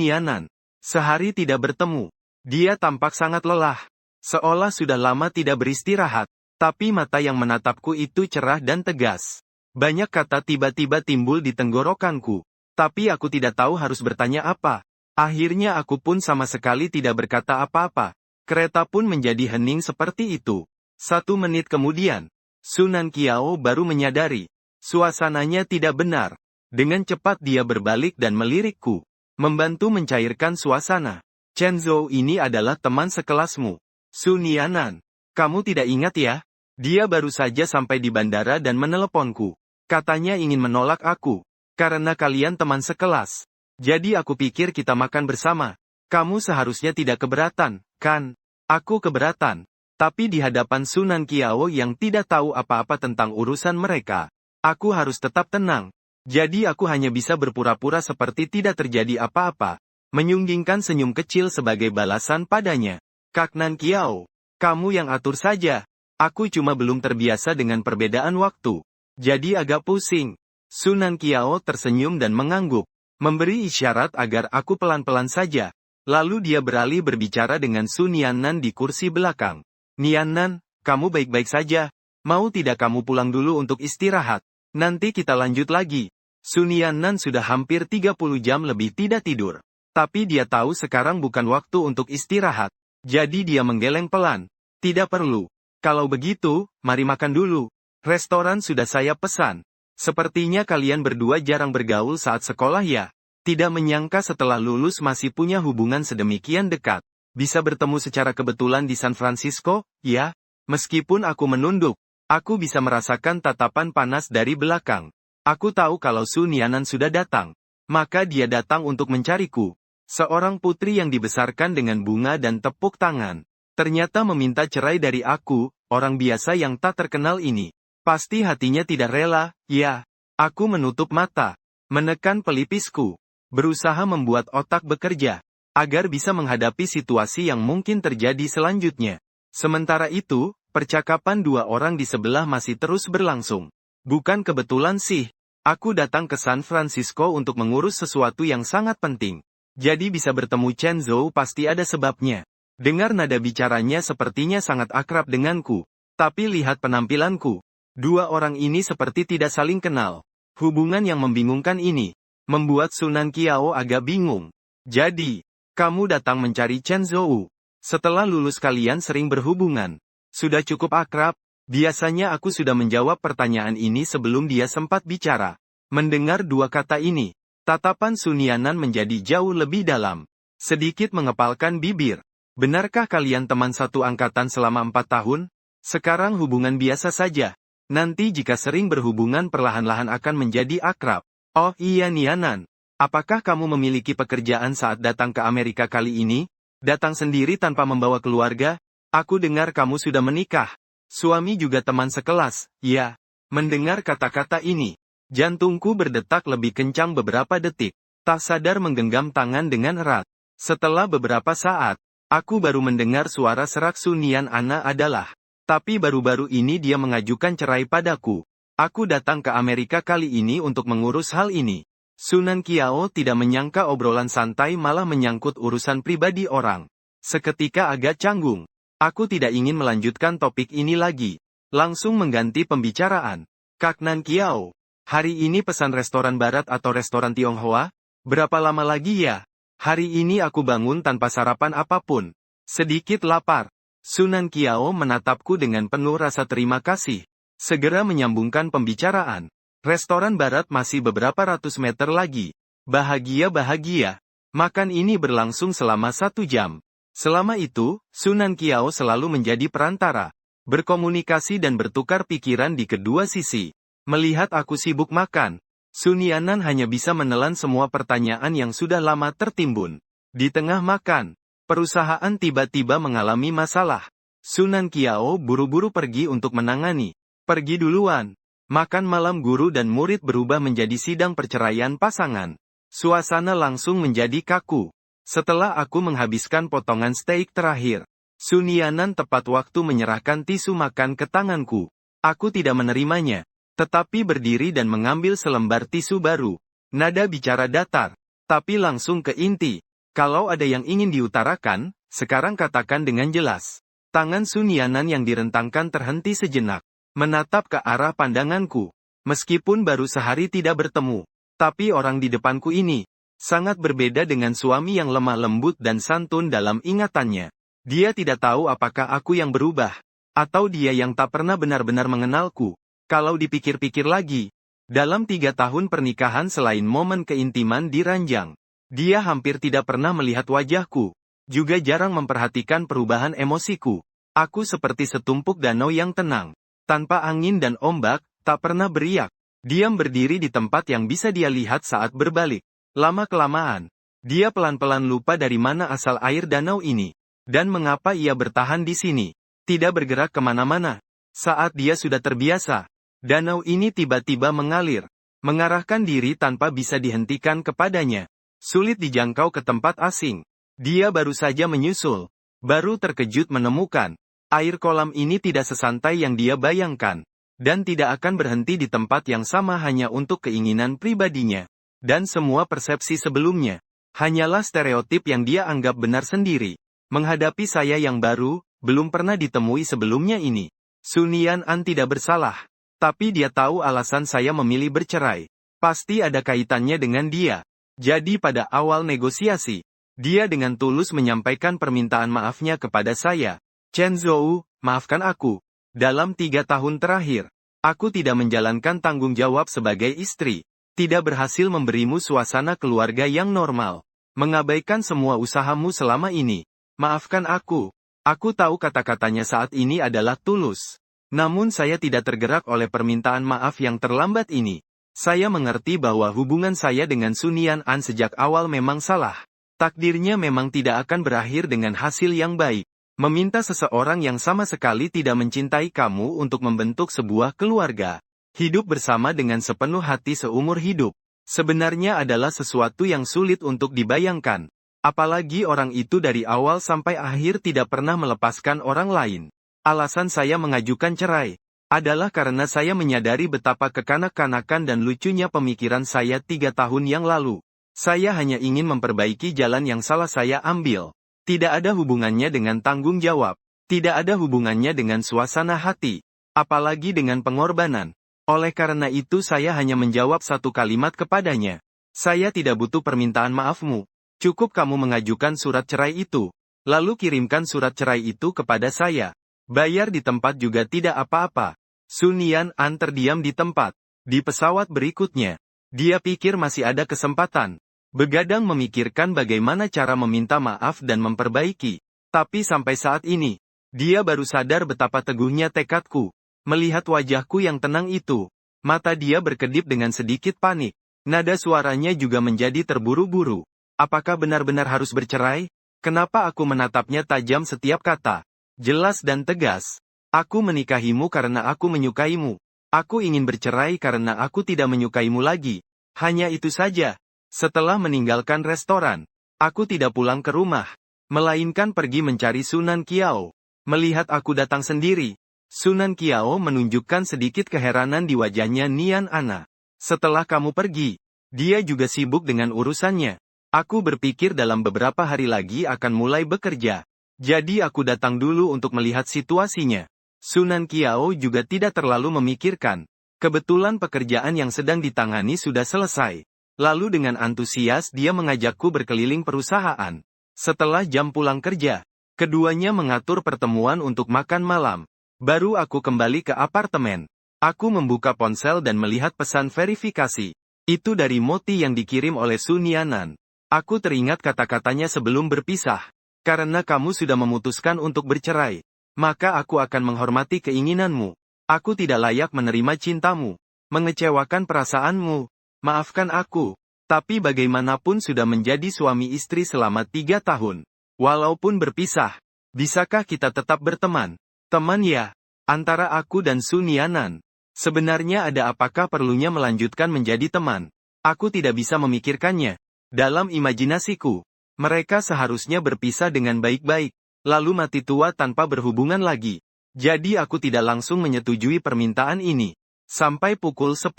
Yanan. Sehari tidak bertemu. Dia tampak sangat lelah. Seolah sudah lama tidak beristirahat. Tapi mata yang menatapku itu cerah dan tegas. Banyak kata tiba-tiba timbul di tenggorokanku. Tapi aku tidak tahu harus bertanya apa. Akhirnya aku pun sama sekali tidak berkata apa-apa. Kereta pun menjadi hening seperti itu. 1 menit kemudian, Sunan Qiao baru menyadari. Suasananya tidak benar. Dengan cepat dia berbalik dan melirikku. Membantu mencairkan suasana. Chen Zhou ini adalah teman sekelasmu. Sun Yanan. Kamu tidak ingat ya? Dia baru saja sampai di bandara dan meneleponku. Katanya ingin menolak aku. Karena kalian teman sekelas. Jadi aku pikir kita makan bersama. Kamu seharusnya tidak keberatan, kan? Aku keberatan. Tapi di hadapan Sunan Qiao yang tidak tahu apa-apa tentang urusan mereka, aku harus tetap tenang. Jadi aku hanya bisa berpura-pura seperti tidak terjadi apa-apa. Menyunggingkan senyum kecil sebagai balasan padanya. Kaknan Qiao, kamu yang atur saja. Aku cuma belum terbiasa dengan perbedaan waktu. Jadi agak pusing. Sunan Qiao tersenyum dan mengangguk. Memberi isyarat agar aku pelan-pelan saja. Lalu dia beralih berbicara dengan Sun Yanan di kursi belakang. Nianan, kamu baik-baik saja. Mau tidak kamu pulang dulu untuk istirahat? Nanti kita lanjut lagi. Sun Yanan sudah hampir 30 jam lebih tidak tidur. Tapi dia tahu sekarang bukan waktu untuk istirahat. Jadi dia menggeleng pelan. Tidak perlu. Kalau begitu, mari makan dulu. Restoran sudah saya pesan. Sepertinya kalian berdua jarang bergaul saat sekolah ya. Tidak menyangka setelah lulus masih punya hubungan sedemikian dekat. Bisa bertemu secara kebetulan di San Francisco, ya? Meskipun aku menunduk, aku bisa merasakan tatapan panas dari belakang. Aku tahu kalau Sun Yanan sudah datang. Maka dia datang untuk mencariku. Seorang putri yang dibesarkan dengan bunga dan tepuk tangan. Ternyata meminta cerai dari aku, orang biasa yang tak terkenal ini. Pasti hatinya tidak rela, ya. Aku menutup mata. Menekan pelipisku. Berusaha membuat otak bekerja. Agar bisa menghadapi situasi yang mungkin terjadi selanjutnya. Sementara itu, percakapan dua orang di sebelah masih terus berlangsung. Bukan kebetulan sih. Aku datang ke San Francisco untuk mengurus sesuatu yang sangat penting. Jadi bisa bertemu Chen Zhou pasti ada sebabnya. Dengar nada bicaranya sepertinya sangat akrab denganku. Tapi lihat penampilanku. Dua orang ini seperti tidak saling kenal. Hubungan yang membingungkan ini membuat Sunan Qiao agak bingung. Jadi, kamu datang mencari Chen Zhou. Setelah lulus kalian sering berhubungan. Sudah cukup akrab. Biasanya aku sudah menjawab pertanyaan ini sebelum dia sempat bicara. Mendengar dua kata ini, tatapan Sun Yanan menjadi jauh lebih dalam. Sedikit mengepalkan bibir. Benarkah kalian teman satu angkatan selama 4 tahun? Sekarang hubungan biasa saja. Nanti jika sering berhubungan perlahan-lahan akan menjadi akrab. Oh iya Nianan. Apakah kamu memiliki pekerjaan saat datang ke Amerika kali ini? Datang sendiri tanpa membawa keluarga? Aku dengar kamu sudah menikah. Suami juga teman sekelas, ya. Mendengar kata-kata ini, jantungku berdetak lebih kencang beberapa detik. Tak sadar menggenggam tangan dengan erat. Setelah beberapa saat, aku baru mendengar suara serak Sunian Ana adalah. Tapi baru-baru ini dia mengajukan cerai padaku. Aku datang ke Amerika kali ini untuk mengurus hal ini. Sunan Qiao tidak menyangka obrolan santai malah menyangkut urusan pribadi orang. Seketika agak canggung. Aku tidak ingin melanjutkan topik ini lagi. Langsung mengganti pembicaraan. Kaknan Qiao, hari ini pesan restoran barat atau restoran Tionghoa? Berapa lama lagi ya? Hari ini aku bangun tanpa sarapan apapun. Sedikit lapar. Sunan Qiao menatapku dengan penuh rasa terima kasih. Segera menyambungkan pembicaraan. Restoran barat masih beberapa ratus meter lagi. Bahagia-bahagia. Makan ini berlangsung selama 1 jam. Selama itu, Sunan Qiao selalu menjadi perantara. Berkomunikasi dan bertukar pikiran di kedua sisi. Melihat aku sibuk makan, Sun Yanan hanya bisa menelan semua pertanyaan yang sudah lama tertimbun. Di tengah makan, perusahaan tiba-tiba mengalami masalah. Sunan Qiao buru-buru pergi untuk menangani. Pergi duluan. Makan malam guru dan murid berubah menjadi sidang perceraian pasangan. Suasana langsung menjadi kaku. Setelah aku menghabiskan potongan steak terakhir, Sun Yanan tepat waktu menyerahkan tisu makan ke tanganku. Aku tidak menerimanya, tetapi berdiri dan mengambil selembar tisu baru. Nada bicara datar, tapi langsung ke inti. Kalau ada yang ingin diutarakan, sekarang katakan dengan jelas. Tangan Sun Yanan yang direntangkan terhenti sejenak, menatap ke arah pandanganku. Meskipun baru sehari tidak bertemu, tapi orang di depanku ini sangat berbeda dengan suami yang lemah lembut dan santun dalam ingatannya. Dia tidak tahu apakah aku yang berubah, atau dia yang tak pernah benar-benar mengenalku. Kalau dipikir-pikir lagi, dalam 3 tahun pernikahan selain momen keintiman di ranjang, dia hampir tidak pernah melihat wajahku, juga jarang memperhatikan perubahan emosiku. Aku seperti setumpuk danau yang tenang, tanpa angin dan ombak, tak pernah beriak. Diam berdiri di tempat yang bisa dia lihat saat berbalik. Lama-kelamaan, dia pelan-pelan lupa dari mana asal air danau ini, dan mengapa ia bertahan di sini, tidak bergerak kemana-mana. Saat dia sudah terbiasa, danau ini tiba-tiba mengalir, mengarahkan diri tanpa bisa dihentikan kepadanya. Sulit dijangkau ke tempat asing. Dia baru saja menyusul, baru terkejut menemukan, air kolam ini tidak sesantai yang dia bayangkan, dan tidak akan berhenti di tempat yang sama hanya untuk keinginan pribadinya. Dan semua persepsi sebelumnya, hanyalah stereotip yang dia anggap benar sendiri. Menghadapi saya yang baru, belum pernah ditemui sebelumnya ini. Sun Yanan tidak bersalah. Tapi dia tahu alasan saya memilih bercerai. Pasti ada kaitannya dengan dia. Jadi pada awal negosiasi, dia dengan tulus menyampaikan permintaan maafnya kepada saya. Chen Zhou, maafkan aku. Dalam 3 tahun terakhir, aku tidak menjalankan tanggung jawab sebagai istri. Tidak berhasil memberimu suasana keluarga yang normal. Mengabaikan semua usahamu selama ini. Maafkan aku. Aku tahu kata-katanya saat ini adalah tulus. Namun saya tidak tergerak oleh permintaan maaf yang terlambat ini. Saya mengerti bahwa hubungan saya dengan Sun Yanan sejak awal memang salah. Takdirnya memang tidak akan berakhir dengan hasil yang baik. Meminta seseorang yang sama sekali tidak mencintai kamu untuk membentuk sebuah keluarga, hidup bersama dengan sepenuh hati seumur hidup, sebenarnya adalah sesuatu yang sulit untuk dibayangkan. Apalagi orang itu dari awal sampai akhir tidak pernah melepaskan orang lain. Alasan saya mengajukan cerai adalah karena saya menyadari betapa kekanak-kanakan dan lucunya pemikiran saya 3 tahun yang lalu. Saya hanya ingin memperbaiki jalan yang salah saya ambil. Tidak ada hubungannya dengan tanggung jawab. Tidak ada hubungannya dengan suasana hati. Apalagi dengan pengorbanan. Oleh karena itu saya hanya menjawab satu kalimat kepadanya. Saya tidak butuh permintaan maafmu. Cukup kamu mengajukan surat cerai itu. Lalu kirimkan surat cerai itu kepada saya. Bayar di tempat juga tidak apa-apa. Sun Yanan terdiam di tempat. Di pesawat berikutnya, dia pikir masih ada kesempatan. Begadang memikirkan bagaimana cara meminta maaf dan memperbaiki. Tapi sampai saat ini, dia baru sadar betapa teguhnya tekadku. Melihat wajahku yang tenang itu, mata dia berkedip dengan sedikit panik. Nada suaranya juga menjadi terburu-buru. Apakah benar-benar harus bercerai? Kenapa aku menatapnya tajam setiap kata? Jelas dan tegas. Aku menikahimu karena aku menyukaimu. Aku ingin bercerai karena aku tidak menyukaimu lagi. Hanya itu saja. Setelah meninggalkan restoran, aku tidak pulang ke rumah, melainkan pergi mencari Sunan Qiao. Melihat aku datang sendiri, Sunan Qiao menunjukkan sedikit keheranan di wajahnya. Nian Ana. Setelah kamu pergi, dia juga sibuk dengan urusannya. Aku berpikir dalam beberapa hari lagi akan mulai bekerja. Jadi aku datang dulu untuk melihat situasinya. Sunan Qiao juga tidak terlalu memikirkan. Kebetulan pekerjaan yang sedang ditangani sudah selesai. Lalu dengan antusias dia mengajakku berkeliling perusahaan. Setelah jam pulang kerja, keduanya mengatur pertemuan untuk makan malam. Baru aku kembali ke apartemen. Aku membuka ponsel dan melihat pesan verifikasi. Itu dari Moti yang dikirim oleh Sun Yanan. Aku teringat kata-katanya sebelum berpisah. Karena kamu sudah memutuskan untuk bercerai, maka aku akan menghormati keinginanmu. Aku tidak layak menerima cintamu, mengecewakan perasaanmu. Maafkan aku. Tapi bagaimanapun sudah menjadi suami istri selama 3 tahun. Walaupun berpisah, bisakah kita tetap berteman? Teman ya, antara aku dan Sun Yanan. Sebenarnya ada apakah perlunya melanjutkan menjadi teman? Aku tidak bisa memikirkannya. Dalam imajinasiku, mereka seharusnya berpisah dengan baik-baik. lalu mati tua tanpa berhubungan lagi. Jadi aku tidak langsung menyetujui permintaan ini. Sampai pukul 10.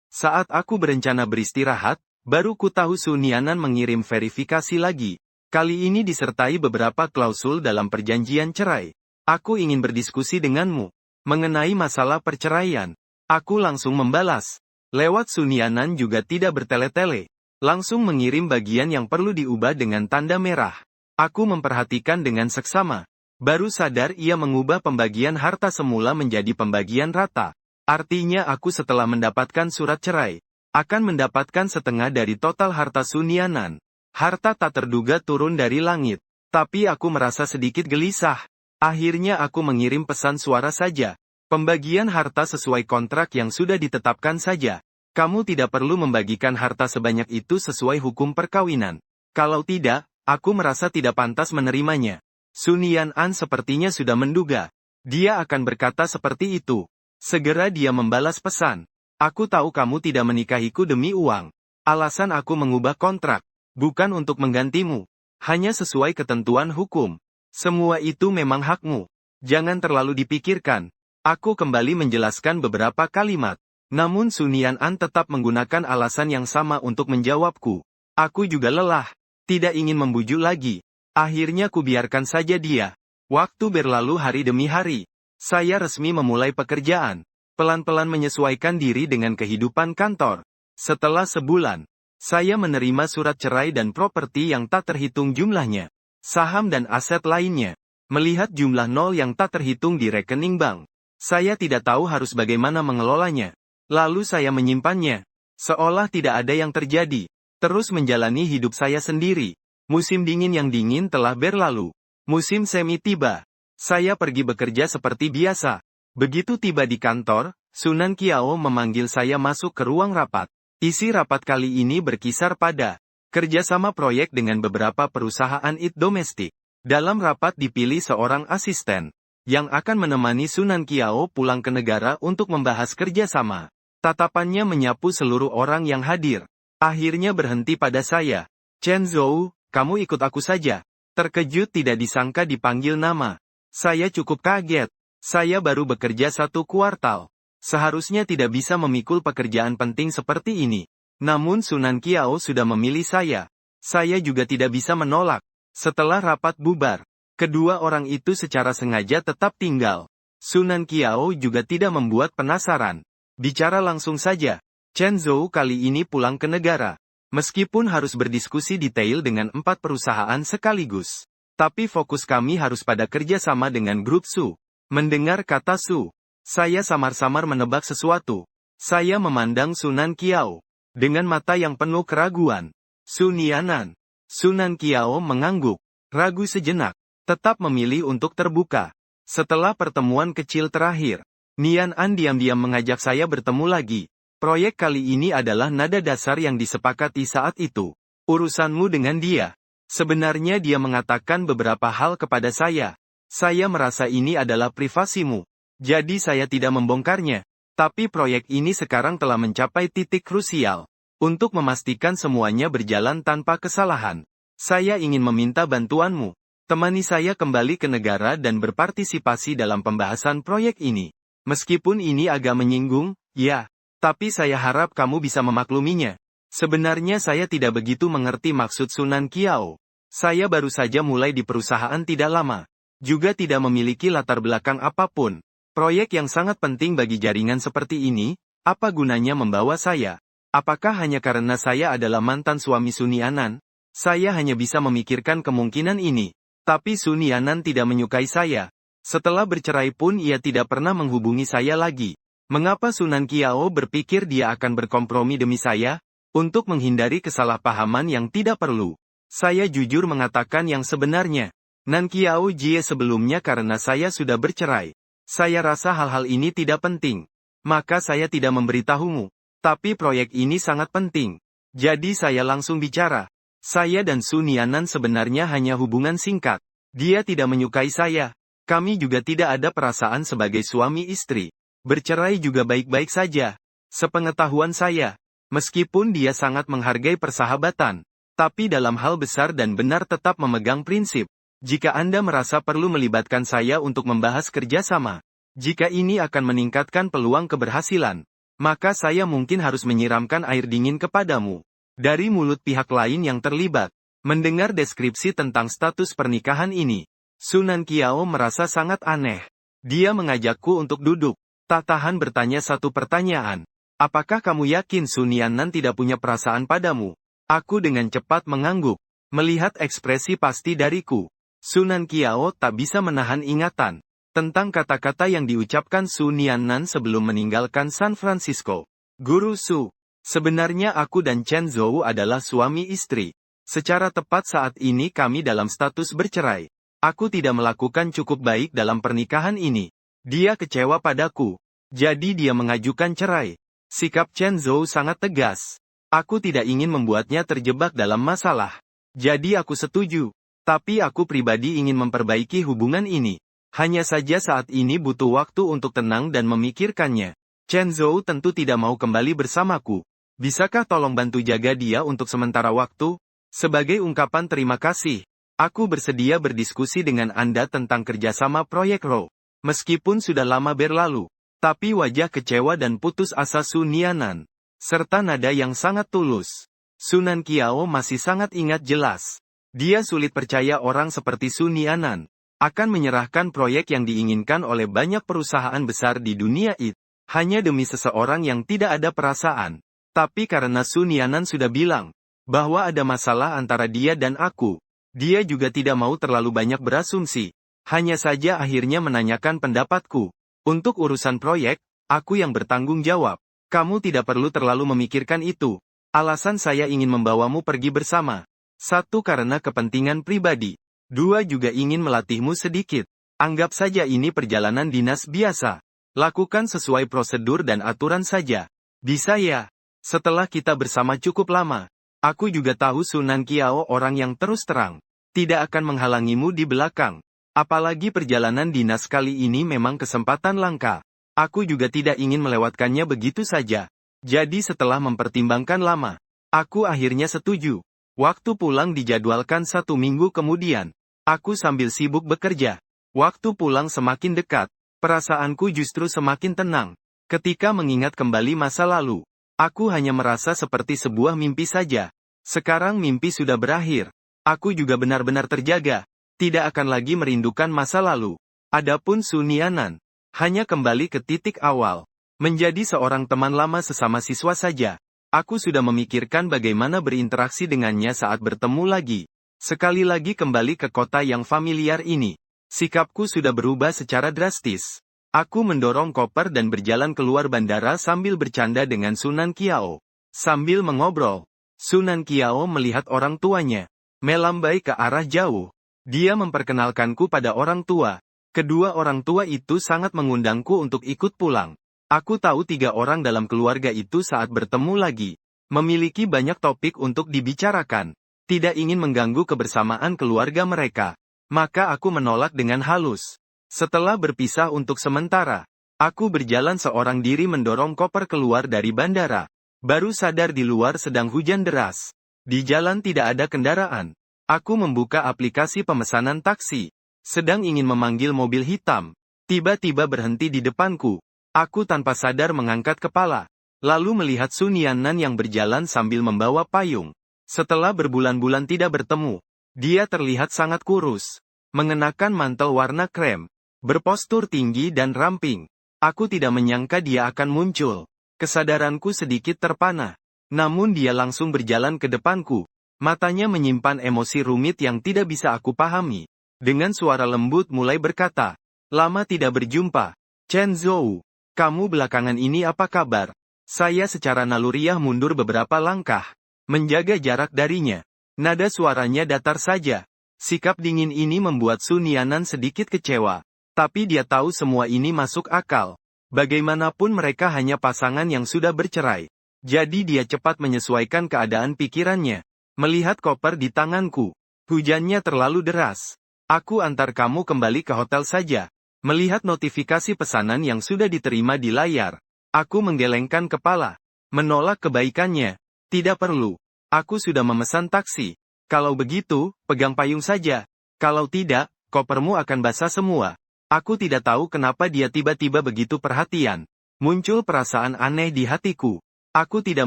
Saat aku berencana beristirahat, baru ku tahu Su Nianan mengirim verifikasi lagi. Kali ini disertai beberapa klausul dalam perjanjian cerai. Aku ingin berdiskusi denganmu mengenai masalah perceraian. Aku langsung membalas. Lewat Su Nianan juga tidak bertele-tele. Langsung mengirim bagian yang perlu diubah dengan tanda merah. Aku memperhatikan dengan seksama. Baru sadar ia mengubah pembagian harta semula menjadi pembagian rata. Artinya aku setelah mendapatkan surat cerai, akan mendapatkan setengah dari total harta Su Nianan. Harta tak terduga turun dari langit. Tapi aku merasa sedikit gelisah. Akhirnya aku mengirim pesan suara saja. Pembagian harta sesuai kontrak yang sudah ditetapkan saja. Kamu tidak perlu membagikan harta sebanyak itu sesuai hukum perkawinan. Kalau tidak, aku merasa tidak pantas menerimanya. Su Nianan sepertinya sudah menduga. Dia akan berkata seperti itu. Segera dia membalas pesan. Aku tahu kamu tidak menikahiku demi uang. Alasan aku mengubah kontrak. Bukan untuk menggantimu. Hanya sesuai ketentuan hukum. Semua itu memang hakmu. Jangan terlalu dipikirkan. Aku kembali menjelaskan beberapa kalimat. Namun Su Nianan tetap menggunakan alasan yang sama untuk menjawabku. Aku juga lelah. Tidak ingin membujuk lagi. Akhirnya kubiarkan saja dia. Waktu berlalu hari demi hari. Saya resmi memulai pekerjaan. Pelan-pelan menyesuaikan diri dengan kehidupan kantor. Setelah sebulan, saya menerima surat cerai dan properti yang tak terhitung jumlahnya. Saham dan aset lainnya. Melihat jumlah nol yang tak terhitung di rekening bank. Saya tidak tahu harus bagaimana mengelolanya. Lalu saya menyimpannya. Seolah tidak ada yang terjadi. Terus menjalani hidup saya sendiri. Musim dingin yang dingin telah berlalu. Musim semi tiba. Saya pergi bekerja seperti biasa. Begitu tiba di kantor, Sunan Qiao memanggil saya masuk ke ruang rapat. Isi rapat kali ini berkisar pada kerjasama proyek dengan beberapa perusahaan IT domestik. Dalam rapat dipilih seorang asisten yang akan menemani Sunan Qiao pulang ke negara untuk membahas kerjasama. Tatapannya menyapu seluruh orang yang hadir. Akhirnya berhenti pada saya. Chen Zhou, kamu ikut aku saja. Terkejut tidak disangka dipanggil nama. Saya cukup kaget. Saya baru bekerja 1 kuartal. Seharusnya tidak bisa memikul pekerjaan penting seperti ini. Namun Sunan Qiao sudah memilih saya. Saya juga tidak bisa menolak. Setelah rapat bubar, kedua orang itu secara sengaja tetap tinggal. Sunan Qiao juga tidak membuat penasaran. Bicara langsung saja. Chen Zhou kali ini pulang ke negara. Meskipun harus berdiskusi detail dengan 4 perusahaan sekaligus. Tapi fokus kami harus pada kerjasama dengan grup Su. Mendengar kata Su, saya samar-samar menebak sesuatu. Saya memandang Sunan Qiao dengan mata yang penuh keraguan. Su Nianan. Sunan Qiao mengangguk, ragu sejenak, tetap memilih untuk terbuka. Setelah pertemuan kecil terakhir, Nianan diam-diam mengajak saya bertemu lagi. Proyek kali ini adalah nada dasar yang disepakati saat itu. Urusanmu dengan dia. Sebenarnya dia mengatakan beberapa hal kepada saya. Saya merasa ini adalah privasimu. Jadi saya tidak membongkarnya. Tapi proyek ini sekarang telah mencapai titik krusial. Untuk memastikan semuanya berjalan tanpa kesalahan. Saya ingin meminta bantuanmu. Temani saya kembali ke negara dan berpartisipasi dalam pembahasan proyek ini. Meskipun ini agak menyinggung, ya. Tapi saya harap kamu bisa memakluminya. Sebenarnya saya tidak begitu mengerti maksud Sunan Qiao. Saya baru saja mulai di perusahaan tidak lama. Juga tidak memiliki latar belakang apapun. Proyek yang sangat penting bagi jaringan seperti ini, apa gunanya membawa saya? Apakah hanya karena saya adalah mantan suami Su Nianan? Saya hanya bisa memikirkan kemungkinan ini. Tapi Su Nianan tidak menyukai saya. Setelah bercerai pun ia tidak pernah menghubungi saya lagi. Mengapa Sunan Qiao berpikir dia akan berkompromi demi saya? Untuk menghindari kesalahpahaman yang tidak perlu. Saya jujur mengatakan yang sebenarnya. Nan Qiao Jie sebelumnya karena saya sudah bercerai. Saya rasa hal-hal ini tidak penting. Maka saya tidak memberitahumu. Tapi proyek ini sangat penting. Jadi saya langsung bicara. Saya dan Su Nianan sebenarnya hanya hubungan singkat. Dia tidak menyukai saya. Kami juga tidak ada perasaan sebagai suami istri. Bercerai juga baik-baik saja. Sepengetahuan saya. Meskipun dia sangat menghargai persahabatan. Tapi dalam hal besar dan benar tetap memegang prinsip. Jika Anda merasa perlu melibatkan saya untuk membahas kerjasama, jika ini akan meningkatkan peluang keberhasilan, maka saya mungkin harus menyiramkan air dingin kepadamu. Dari mulut pihak lain yang terlibat, mendengar deskripsi tentang status pernikahan ini, Sunan Qiao merasa sangat aneh. Dia mengajakku untuk duduk. Tak tahan bertanya satu pertanyaan. Apakah kamu yakin Sun Yannan tidak punya perasaan padamu? Aku dengan cepat mengangguk. Melihat ekspresi pasti dariku, Sunan Qiao tak bisa menahan ingatan tentang kata-kata yang diucapkan Sun Yannan sebelum meninggalkan San Francisco. Guru Su, sebenarnya aku dan Chen Zhou adalah suami istri. Secara tepat saat ini kami dalam status bercerai. Aku tidak melakukan cukup baik dalam pernikahan ini. Dia kecewa padaku. Jadi dia mengajukan cerai. Sikap Chen Zhou sangat tegas. Aku tidak ingin membuatnya terjebak dalam masalah. Jadi aku setuju. Tapi aku pribadi ingin memperbaiki hubungan ini. Hanya saja saat ini butuh waktu untuk tenang dan memikirkannya. Chen Zhou tentu tidak mau kembali bersamaku. Bisakah tolong bantu jaga dia untuk sementara waktu? Sebagai ungkapan terima kasih, aku bersedia berdiskusi dengan Anda tentang kerjasama proyek Ro. Meskipun sudah lama berlalu, tapi wajah kecewa dan putus asa Sun Yannan, serta nada yang sangat tulus, Sunan Qiao masih sangat ingat jelas. Dia sulit percaya orang seperti Sun Yannan akan menyerahkan proyek yang diinginkan oleh banyak perusahaan besar di dunia itu, hanya demi seseorang yang tidak ada perasaan. Tapi karena Sun Yannan sudah bilang bahwa ada masalah antara dia dan aku, dia juga tidak mau terlalu banyak berasumsi. Hanya saja akhirnya menanyakan pendapatku. Untuk urusan proyek, aku yang bertanggung jawab. Kamu tidak perlu terlalu memikirkan itu. Alasan saya ingin membawamu pergi bersama. 1. Karena kepentingan pribadi. 2. Juga ingin melatihmu sedikit. Anggap saja ini perjalanan dinas biasa. Lakukan sesuai prosedur dan aturan saja. Bisa ya? Setelah kita bersama cukup lama, aku juga tahu Sunan Qiao orang yang terus terang. Tidak akan menghalangimu di belakang. Apalagi perjalanan dinas kali ini memang kesempatan langka. Aku juga tidak ingin melewatkannya begitu saja. Jadi setelah mempertimbangkan lama, aku akhirnya setuju. Waktu pulang dijadwalkan 1 minggu kemudian. Aku sambil sibuk bekerja. Waktu pulang semakin dekat. Perasaanku justru semakin tenang. Ketika mengingat kembali masa lalu, aku hanya merasa seperti sebuah mimpi saja. Sekarang mimpi sudah berakhir. Aku juga benar-benar terjaga. Tidak akan lagi merindukan masa lalu. Adapun Sun Yannan, hanya kembali ke titik awal. Menjadi seorang teman lama sesama siswa saja. Aku sudah memikirkan bagaimana berinteraksi dengannya saat bertemu lagi. Sekali lagi kembali ke kota yang familiar ini. Sikapku sudah berubah secara drastis. Aku mendorong koper dan berjalan keluar bandara sambil bercanda dengan Sunan Qiao. Sambil mengobrol, Sunan Qiao melihat orang tuanya melambai ke arah jauh. Dia memperkenalkanku pada orang tua. Kedua orang tua itu sangat mengundangku untuk ikut pulang. Aku tahu 3 orang dalam keluarga itu saat bertemu lagi memiliki banyak topik untuk dibicarakan. Tidak ingin mengganggu kebersamaan keluarga mereka. Maka aku menolak dengan halus. Setelah berpisah untuk sementara, aku berjalan seorang diri mendorong koper keluar dari bandara. Baru sadar di luar sedang hujan deras. Di jalan tidak ada kendaraan. Aku membuka aplikasi pemesanan taksi. Sedang ingin memanggil mobil hitam. Tiba-tiba berhenti di depanku. Aku tanpa sadar mengangkat kepala. Lalu melihat Sun Yannan yang berjalan sambil membawa payung. Setelah berbulan-bulan tidak bertemu, dia terlihat sangat kurus. Mengenakan mantel warna krem. Berpostur tinggi dan ramping. Aku tidak menyangka dia akan muncul. Kesadaranku sedikit terpana. Namun dia langsung berjalan ke depanku. Matanya menyimpan emosi rumit yang tidak bisa aku pahami. Dengan suara lembut mulai berkata, "Lama tidak berjumpa. Chen Zhou, kamu belakangan ini apa kabar?" Saya secara naluriah mundur beberapa langkah. Menjaga jarak darinya. Nada suaranya datar saja. Sikap dingin ini membuat Sun Yannan sedikit kecewa. Tapi dia tahu semua ini masuk akal. Bagaimanapun mereka hanya pasangan yang sudah bercerai. Jadi dia cepat menyesuaikan keadaan pikirannya. Melihat koper di tanganku. Hujannya terlalu deras. Aku antar kamu kembali ke hotel saja. Melihat notifikasi pesanan yang sudah diterima di layar. Aku menggelengkan kepala. Menolak kebaikannya. Tidak perlu. Aku sudah memesan taksi. Kalau begitu, pegang payung saja. Kalau tidak, kopermu akan basah semua. Aku tidak tahu kenapa dia tiba-tiba begitu perhatian. Muncul perasaan aneh di hatiku. Aku tidak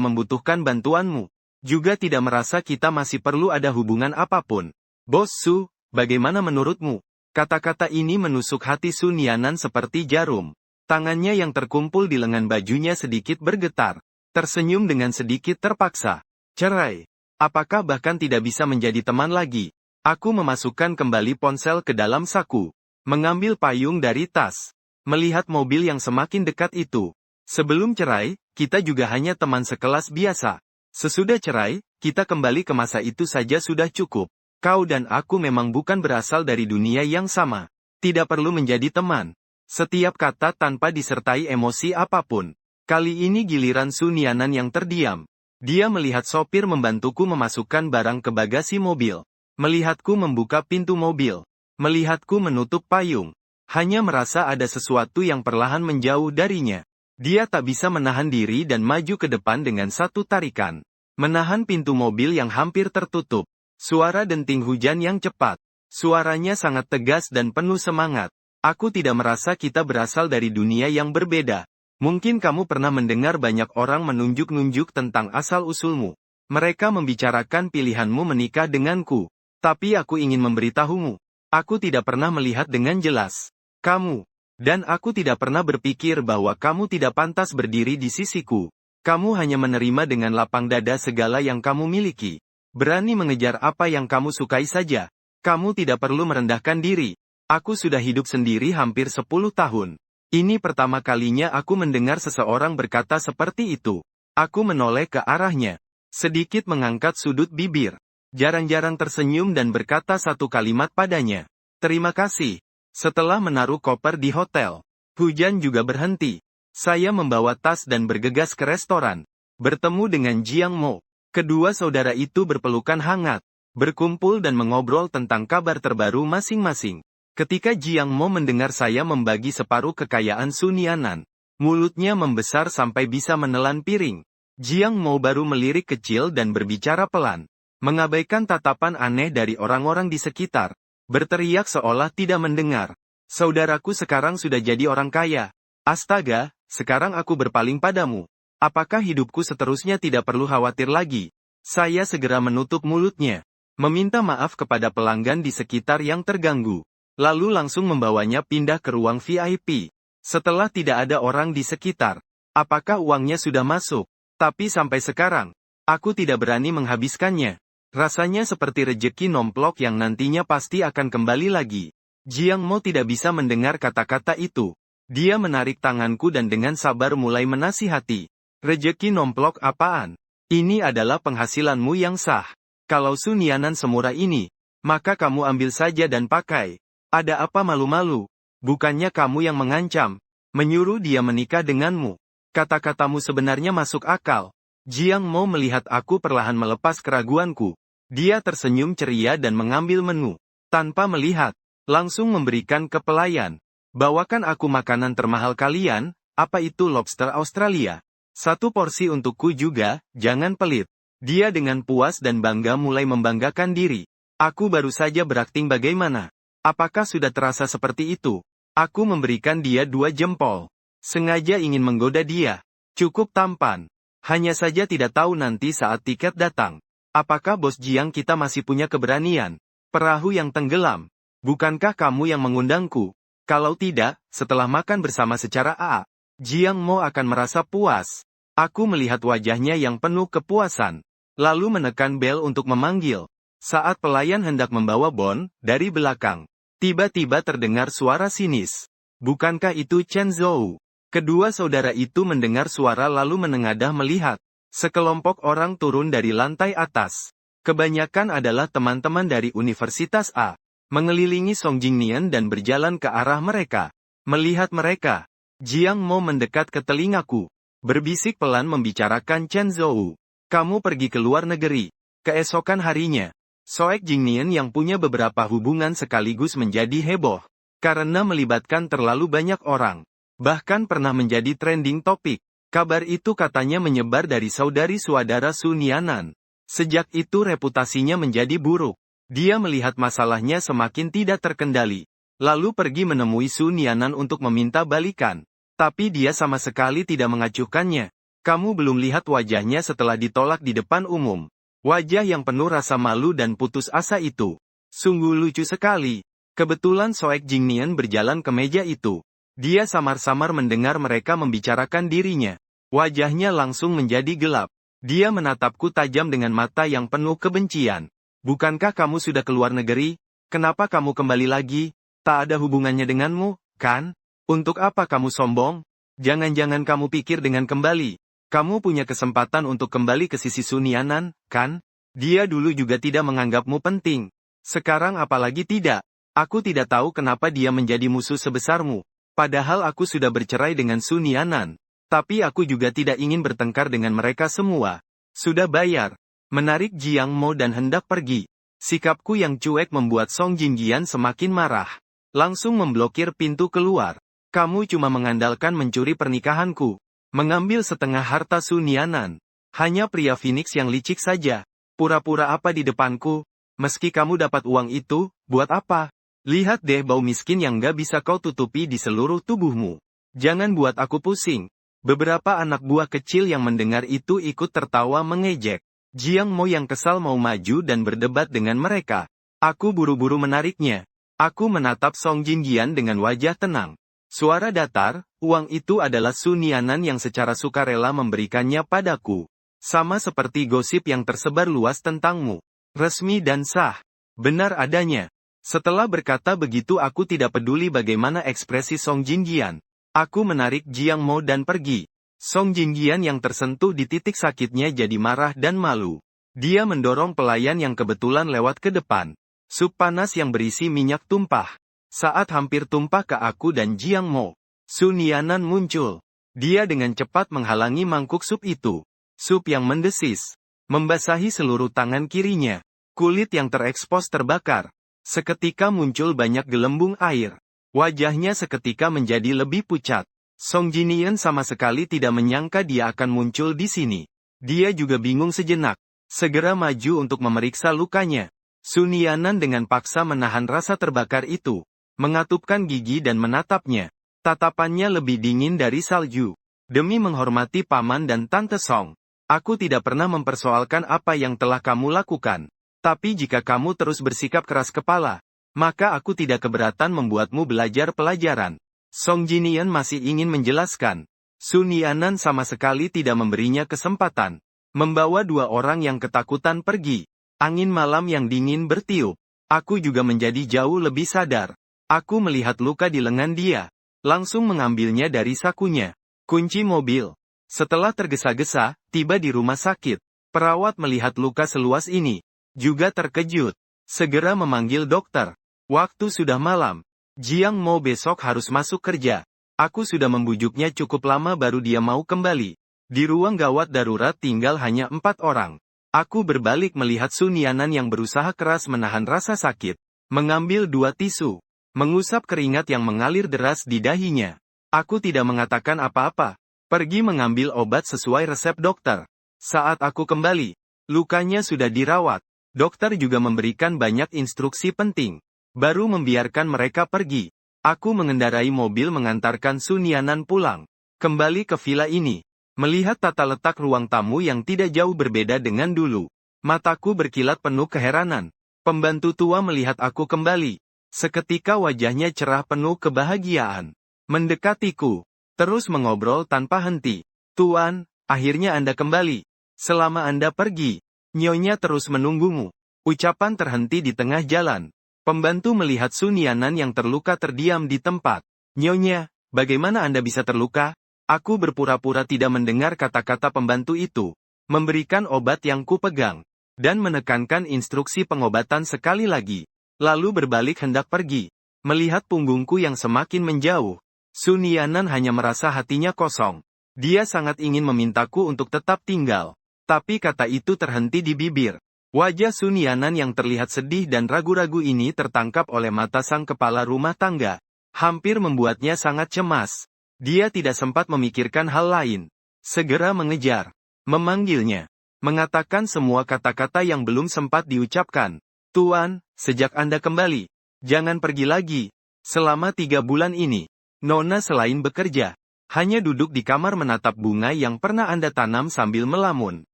membutuhkan bantuanmu. Juga tidak merasa kita masih perlu ada hubungan apapun. Bos Su, bagaimana menurutmu? Kata-kata ini menusuk hati Sun Yanan seperti jarum. Tangannya yang terkumpul di lengan bajunya sedikit bergetar. Tersenyum dengan sedikit terpaksa. Cerai. Apakah bahkan tidak bisa menjadi teman lagi? Aku memasukkan kembali ponsel ke dalam saku. Mengambil payung dari tas. Melihat mobil yang semakin dekat itu. Sebelum cerai, kita juga hanya teman sekelas biasa. Sesudah cerai, kita kembali ke masa itu saja sudah cukup. Kau dan aku memang bukan berasal dari dunia yang sama. Tidak perlu menjadi teman. Setiap kata tanpa disertai emosi apapun. Kali ini giliran Sun Yanan yang terdiam. Dia melihat sopir membantuku memasukkan barang ke bagasi mobil. Melihatku membuka pintu mobil. Melihatku menutup payung. Hanya merasa ada sesuatu yang perlahan menjauh darinya. Dia tak bisa menahan diri dan maju ke depan dengan satu tarikan. Menahan pintu mobil yang hampir tertutup. Suara denting hujan yang cepat. Suaranya sangat tegas dan penuh semangat. Aku tidak merasa kita berasal dari dunia yang berbeda. Mungkin kamu pernah mendengar banyak orang menunjuk-nunjuk tentang asal-usulmu. Mereka membicarakan pilihanmu menikah denganku. Tapi aku ingin memberitahumu. Aku tidak pernah melihat dengan jelas. Kamu. Dan aku tidak pernah berpikir bahwa kamu tidak pantas berdiri di sisiku. Kamu hanya menerima dengan lapang dada segala yang kamu miliki. Berani mengejar apa yang kamu sukai saja. Kamu tidak perlu merendahkan diri. Aku sudah hidup sendiri hampir 10 tahun. Ini pertama kalinya aku mendengar seseorang berkata seperti itu. Aku menoleh ke arahnya. Sedikit mengangkat sudut bibir. Jarang-jarang tersenyum dan berkata satu kalimat padanya. Terima kasih. Setelah menaruh koper di hotel, hujan juga berhenti. Saya membawa tas dan bergegas ke restoran. Bertemu dengan Jiang Mo. Kedua saudara itu berpelukan hangat. Berkumpul dan mengobrol tentang kabar terbaru masing-masing. Ketika Jiang Mo mendengar saya membagi separuh kekayaan Sun Yanan, mulutnya membesar sampai bisa menelan piring. Jiang Mo baru melirik kecil dan berbicara pelan. Mengabaikan tatapan aneh dari orang-orang di sekitar. Berteriak seolah tidak mendengar. Saudaraku sekarang sudah jadi orang kaya. Astaga, sekarang aku berpaling padamu. Apakah hidupku seterusnya tidak perlu khawatir lagi? Saya segera menutup mulutnya. Meminta maaf kepada pelanggan di sekitar yang terganggu. Lalu langsung membawanya pindah ke ruang VIP. Setelah tidak ada orang di sekitar. Apakah uangnya sudah masuk? Tapi sampai sekarang, aku tidak berani menghabiskannya. Rasanya seperti rejeki nomplok yang nantinya pasti akan kembali lagi. Jiang Mo tidak bisa mendengar kata-kata itu. Dia menarik tanganku dan dengan sabar mulai menasihati. Rejeki nomplok apaan? Ini adalah penghasilanmu yang sah. Kalau Sun Yanan semurah ini, maka kamu ambil saja dan pakai. Ada apa malu-malu? Bukannya kamu yang mengancam, menyuruh dia menikah denganmu. Kata-katamu sebenarnya masuk akal. Jiang Mo melihat aku perlahan melepas keraguanku. Dia tersenyum ceria dan mengambil menu. Tanpa melihat, langsung memberikan ke pelayan. Bawakan aku makanan termahal kalian, apa itu lobster Australia? Satu porsi untukku juga, jangan pelit. Dia dengan puas dan bangga mulai membanggakan diri. Aku baru saja berakting bagaimana? Apakah sudah terasa seperti itu? Aku memberikan dia 2 jempol. Sengaja ingin menggoda dia. Cukup tampan. Hanya saja tidak tahu nanti saat tiket datang. Apakah bos Jiang kita masih punya keberanian? Perahu yang tenggelam. Bukankah kamu yang mengundangku? Kalau tidak, setelah makan bersama secara AA, Jiang Mo akan merasa puas. Aku melihat wajahnya yang penuh kepuasan. Lalu menekan bel untuk memanggil. Saat pelayan hendak membawa Bon, dari belakang. Tiba-tiba terdengar suara sinis. Bukankah itu Chen Zhou? Kedua saudara itu mendengar suara lalu menengadah melihat. Sekelompok orang turun dari lantai atas. Kebanyakan adalah teman-teman dari Universitas A. Mengelilingi Song Jingnian dan berjalan ke arah mereka. Melihat mereka, Jiang Mo mendekat ke telingaku. Berbisik pelan membicarakan Chen Zhou. Kamu pergi ke luar negeri. Keesokan harinya, Soek Jingnian yang punya beberapa hubungan sekaligus menjadi heboh. Karena melibatkan terlalu banyak orang. Bahkan pernah menjadi trending topik. Kabar itu katanya menyebar dari saudari-saudara Sun Yanan. Sejak itu reputasinya menjadi buruk. Dia melihat masalahnya semakin tidak terkendali. Lalu pergi menemui Sun Yanan untuk meminta balikan. Tapi dia sama sekali tidak mengacuhkannya. Kamu belum lihat wajahnya setelah ditolak di depan umum. Wajah yang penuh rasa malu dan putus asa itu. Sungguh lucu sekali. Kebetulan Soek Jingnian berjalan ke meja itu. Dia samar-samar mendengar mereka membicarakan dirinya. Wajahnya langsung menjadi gelap. Dia menatapku tajam dengan mata yang penuh kebencian. Bukankah kamu sudah keluar negeri? Kenapa kamu kembali lagi? Tak ada hubungannya denganmu, kan? Untuk apa kamu sombong? Jangan-jangan kamu pikir dengan kembali. Kamu punya kesempatan untuk kembali ke sisi Sun Yanan, kan? Dia dulu juga tidak menganggapmu penting. Sekarang apalagi tidak. Aku tidak tahu kenapa dia menjadi musuh sebesarmu. Padahal aku sudah bercerai dengan Sun Yanan. Tapi aku juga tidak ingin bertengkar dengan mereka semua. Sudah bayar. Menarik Jiang Mo dan hendak pergi. Sikapku yang cuek membuat Song Jingjian semakin marah. Langsung memblokir pintu keluar. Kamu cuma mengandalkan mencuri pernikahanku. Mengambil setengah harta Sun Yanan. Hanya pria Phoenix yang licik saja. Pura-pura apa di depanku? Meski kamu dapat uang itu, buat apa? Lihat deh bau miskin yang gak bisa kau tutupi di seluruh tubuhmu. Jangan buat aku pusing. Beberapa anak buah kecil yang mendengar itu ikut tertawa mengejek. Jiang Mo yang kesal mau maju dan berdebat dengan mereka. Aku buru-buru menariknya. Aku menatap Song Jingjian dengan wajah tenang. Suara datar, uang itu adalah Sun Yanan yang secara sukarela memberikannya padaku. Sama seperti gosip yang tersebar luas tentangmu. Resmi dan sah. Benar adanya. Setelah berkata begitu aku tidak peduli bagaimana ekspresi Song Jingjian. Aku menarik Jiang Mo dan pergi. Song Jingjian yang tersentuh di titik sakitnya jadi marah dan malu. Dia mendorong pelayan yang kebetulan lewat ke depan. Sup panas yang berisi minyak tumpah. Saat hampir tumpah ke aku dan Jiang Mo, Sun Yanan muncul. Dia dengan cepat menghalangi mangkuk sup itu. Sup yang mendesis. Membasahi seluruh tangan kirinya. Kulit yang terekspos terbakar. Seketika muncul banyak gelembung air. Wajahnya seketika menjadi lebih pucat. Song Jinian sama sekali tidak menyangka dia akan muncul di sini. Dia juga bingung sejenak. Segera maju untuk memeriksa lukanya. Sun Yanan dengan paksa menahan rasa terbakar itu. Mengatupkan gigi dan menatapnya. Tatapannya lebih dingin dari salju. Demi menghormati paman dan tante Song. Aku tidak pernah mempersoalkan apa yang telah kamu lakukan. Tapi jika kamu terus bersikap keras kepala, maka aku tidak keberatan membuatmu belajar pelajaran. Song Jinian masih ingin menjelaskan. Sun Yanan sama sekali tidak memberinya kesempatan. Membawa dua orang yang ketakutan pergi. Angin malam yang dingin bertiup. Aku juga menjadi jauh lebih sadar. Aku melihat luka di lengan dia. Langsung mengambilnya dari sakunya. Kunci mobil. Setelah tergesa-gesa, tiba di rumah sakit. Perawat melihat luka seluas ini. Juga terkejut. Segera memanggil dokter. Waktu sudah malam. Jiang Mo besok harus masuk kerja. Aku sudah membujuknya cukup lama baru dia mau kembali. Di ruang gawat darurat tinggal hanya 4 orang. Aku berbalik melihat Sun Yanan yang berusaha keras menahan rasa sakit. Mengambil 2 tisu. Mengusap keringat yang mengalir deras di dahinya. Aku tidak mengatakan apa-apa. Pergi mengambil obat sesuai resep dokter. Saat aku kembali, lukanya sudah dirawat. Dokter juga memberikan banyak instruksi penting. Baru membiarkan mereka pergi. Aku mengendarai mobil mengantarkan Sun Yanan pulang. Kembali ke villa ini. Melihat tata letak ruang tamu yang tidak jauh berbeda dengan dulu. Mataku berkilat penuh keheranan. Pembantu tua melihat aku kembali. Seketika wajahnya cerah penuh kebahagiaan. Mendekatiku. Terus mengobrol tanpa henti. Tuan, akhirnya Anda kembali. Selama Anda pergi, Nyonya terus menunggumu. Ucapan terhenti di tengah jalan. Pembantu melihat Sun Yanan yang terluka terdiam di tempat. Nyonya, bagaimana Anda bisa terluka? Aku berpura-pura tidak mendengar kata-kata pembantu itu. Memberikan obat yang kupegang. Dan menekankan instruksi pengobatan sekali lagi. Lalu berbalik hendak pergi. Melihat punggungku yang semakin menjauh. Sun Yanan hanya merasa hatinya kosong. Dia sangat ingin memintaku untuk tetap tinggal. Tapi kata itu terhenti di bibir. Wajah Sun Yanan yang terlihat sedih dan ragu-ragu ini tertangkap oleh mata sang kepala rumah tangga. Hampir membuatnya sangat cemas. Dia tidak sempat memikirkan hal lain. Segera mengejar. Memanggilnya. Mengatakan semua kata-kata yang belum sempat diucapkan. Tuan, sejak Anda kembali, jangan pergi lagi. Selama 3 bulan ini, Nona selain bekerja, hanya duduk di kamar menatap bunga yang pernah Anda tanam sambil melamun.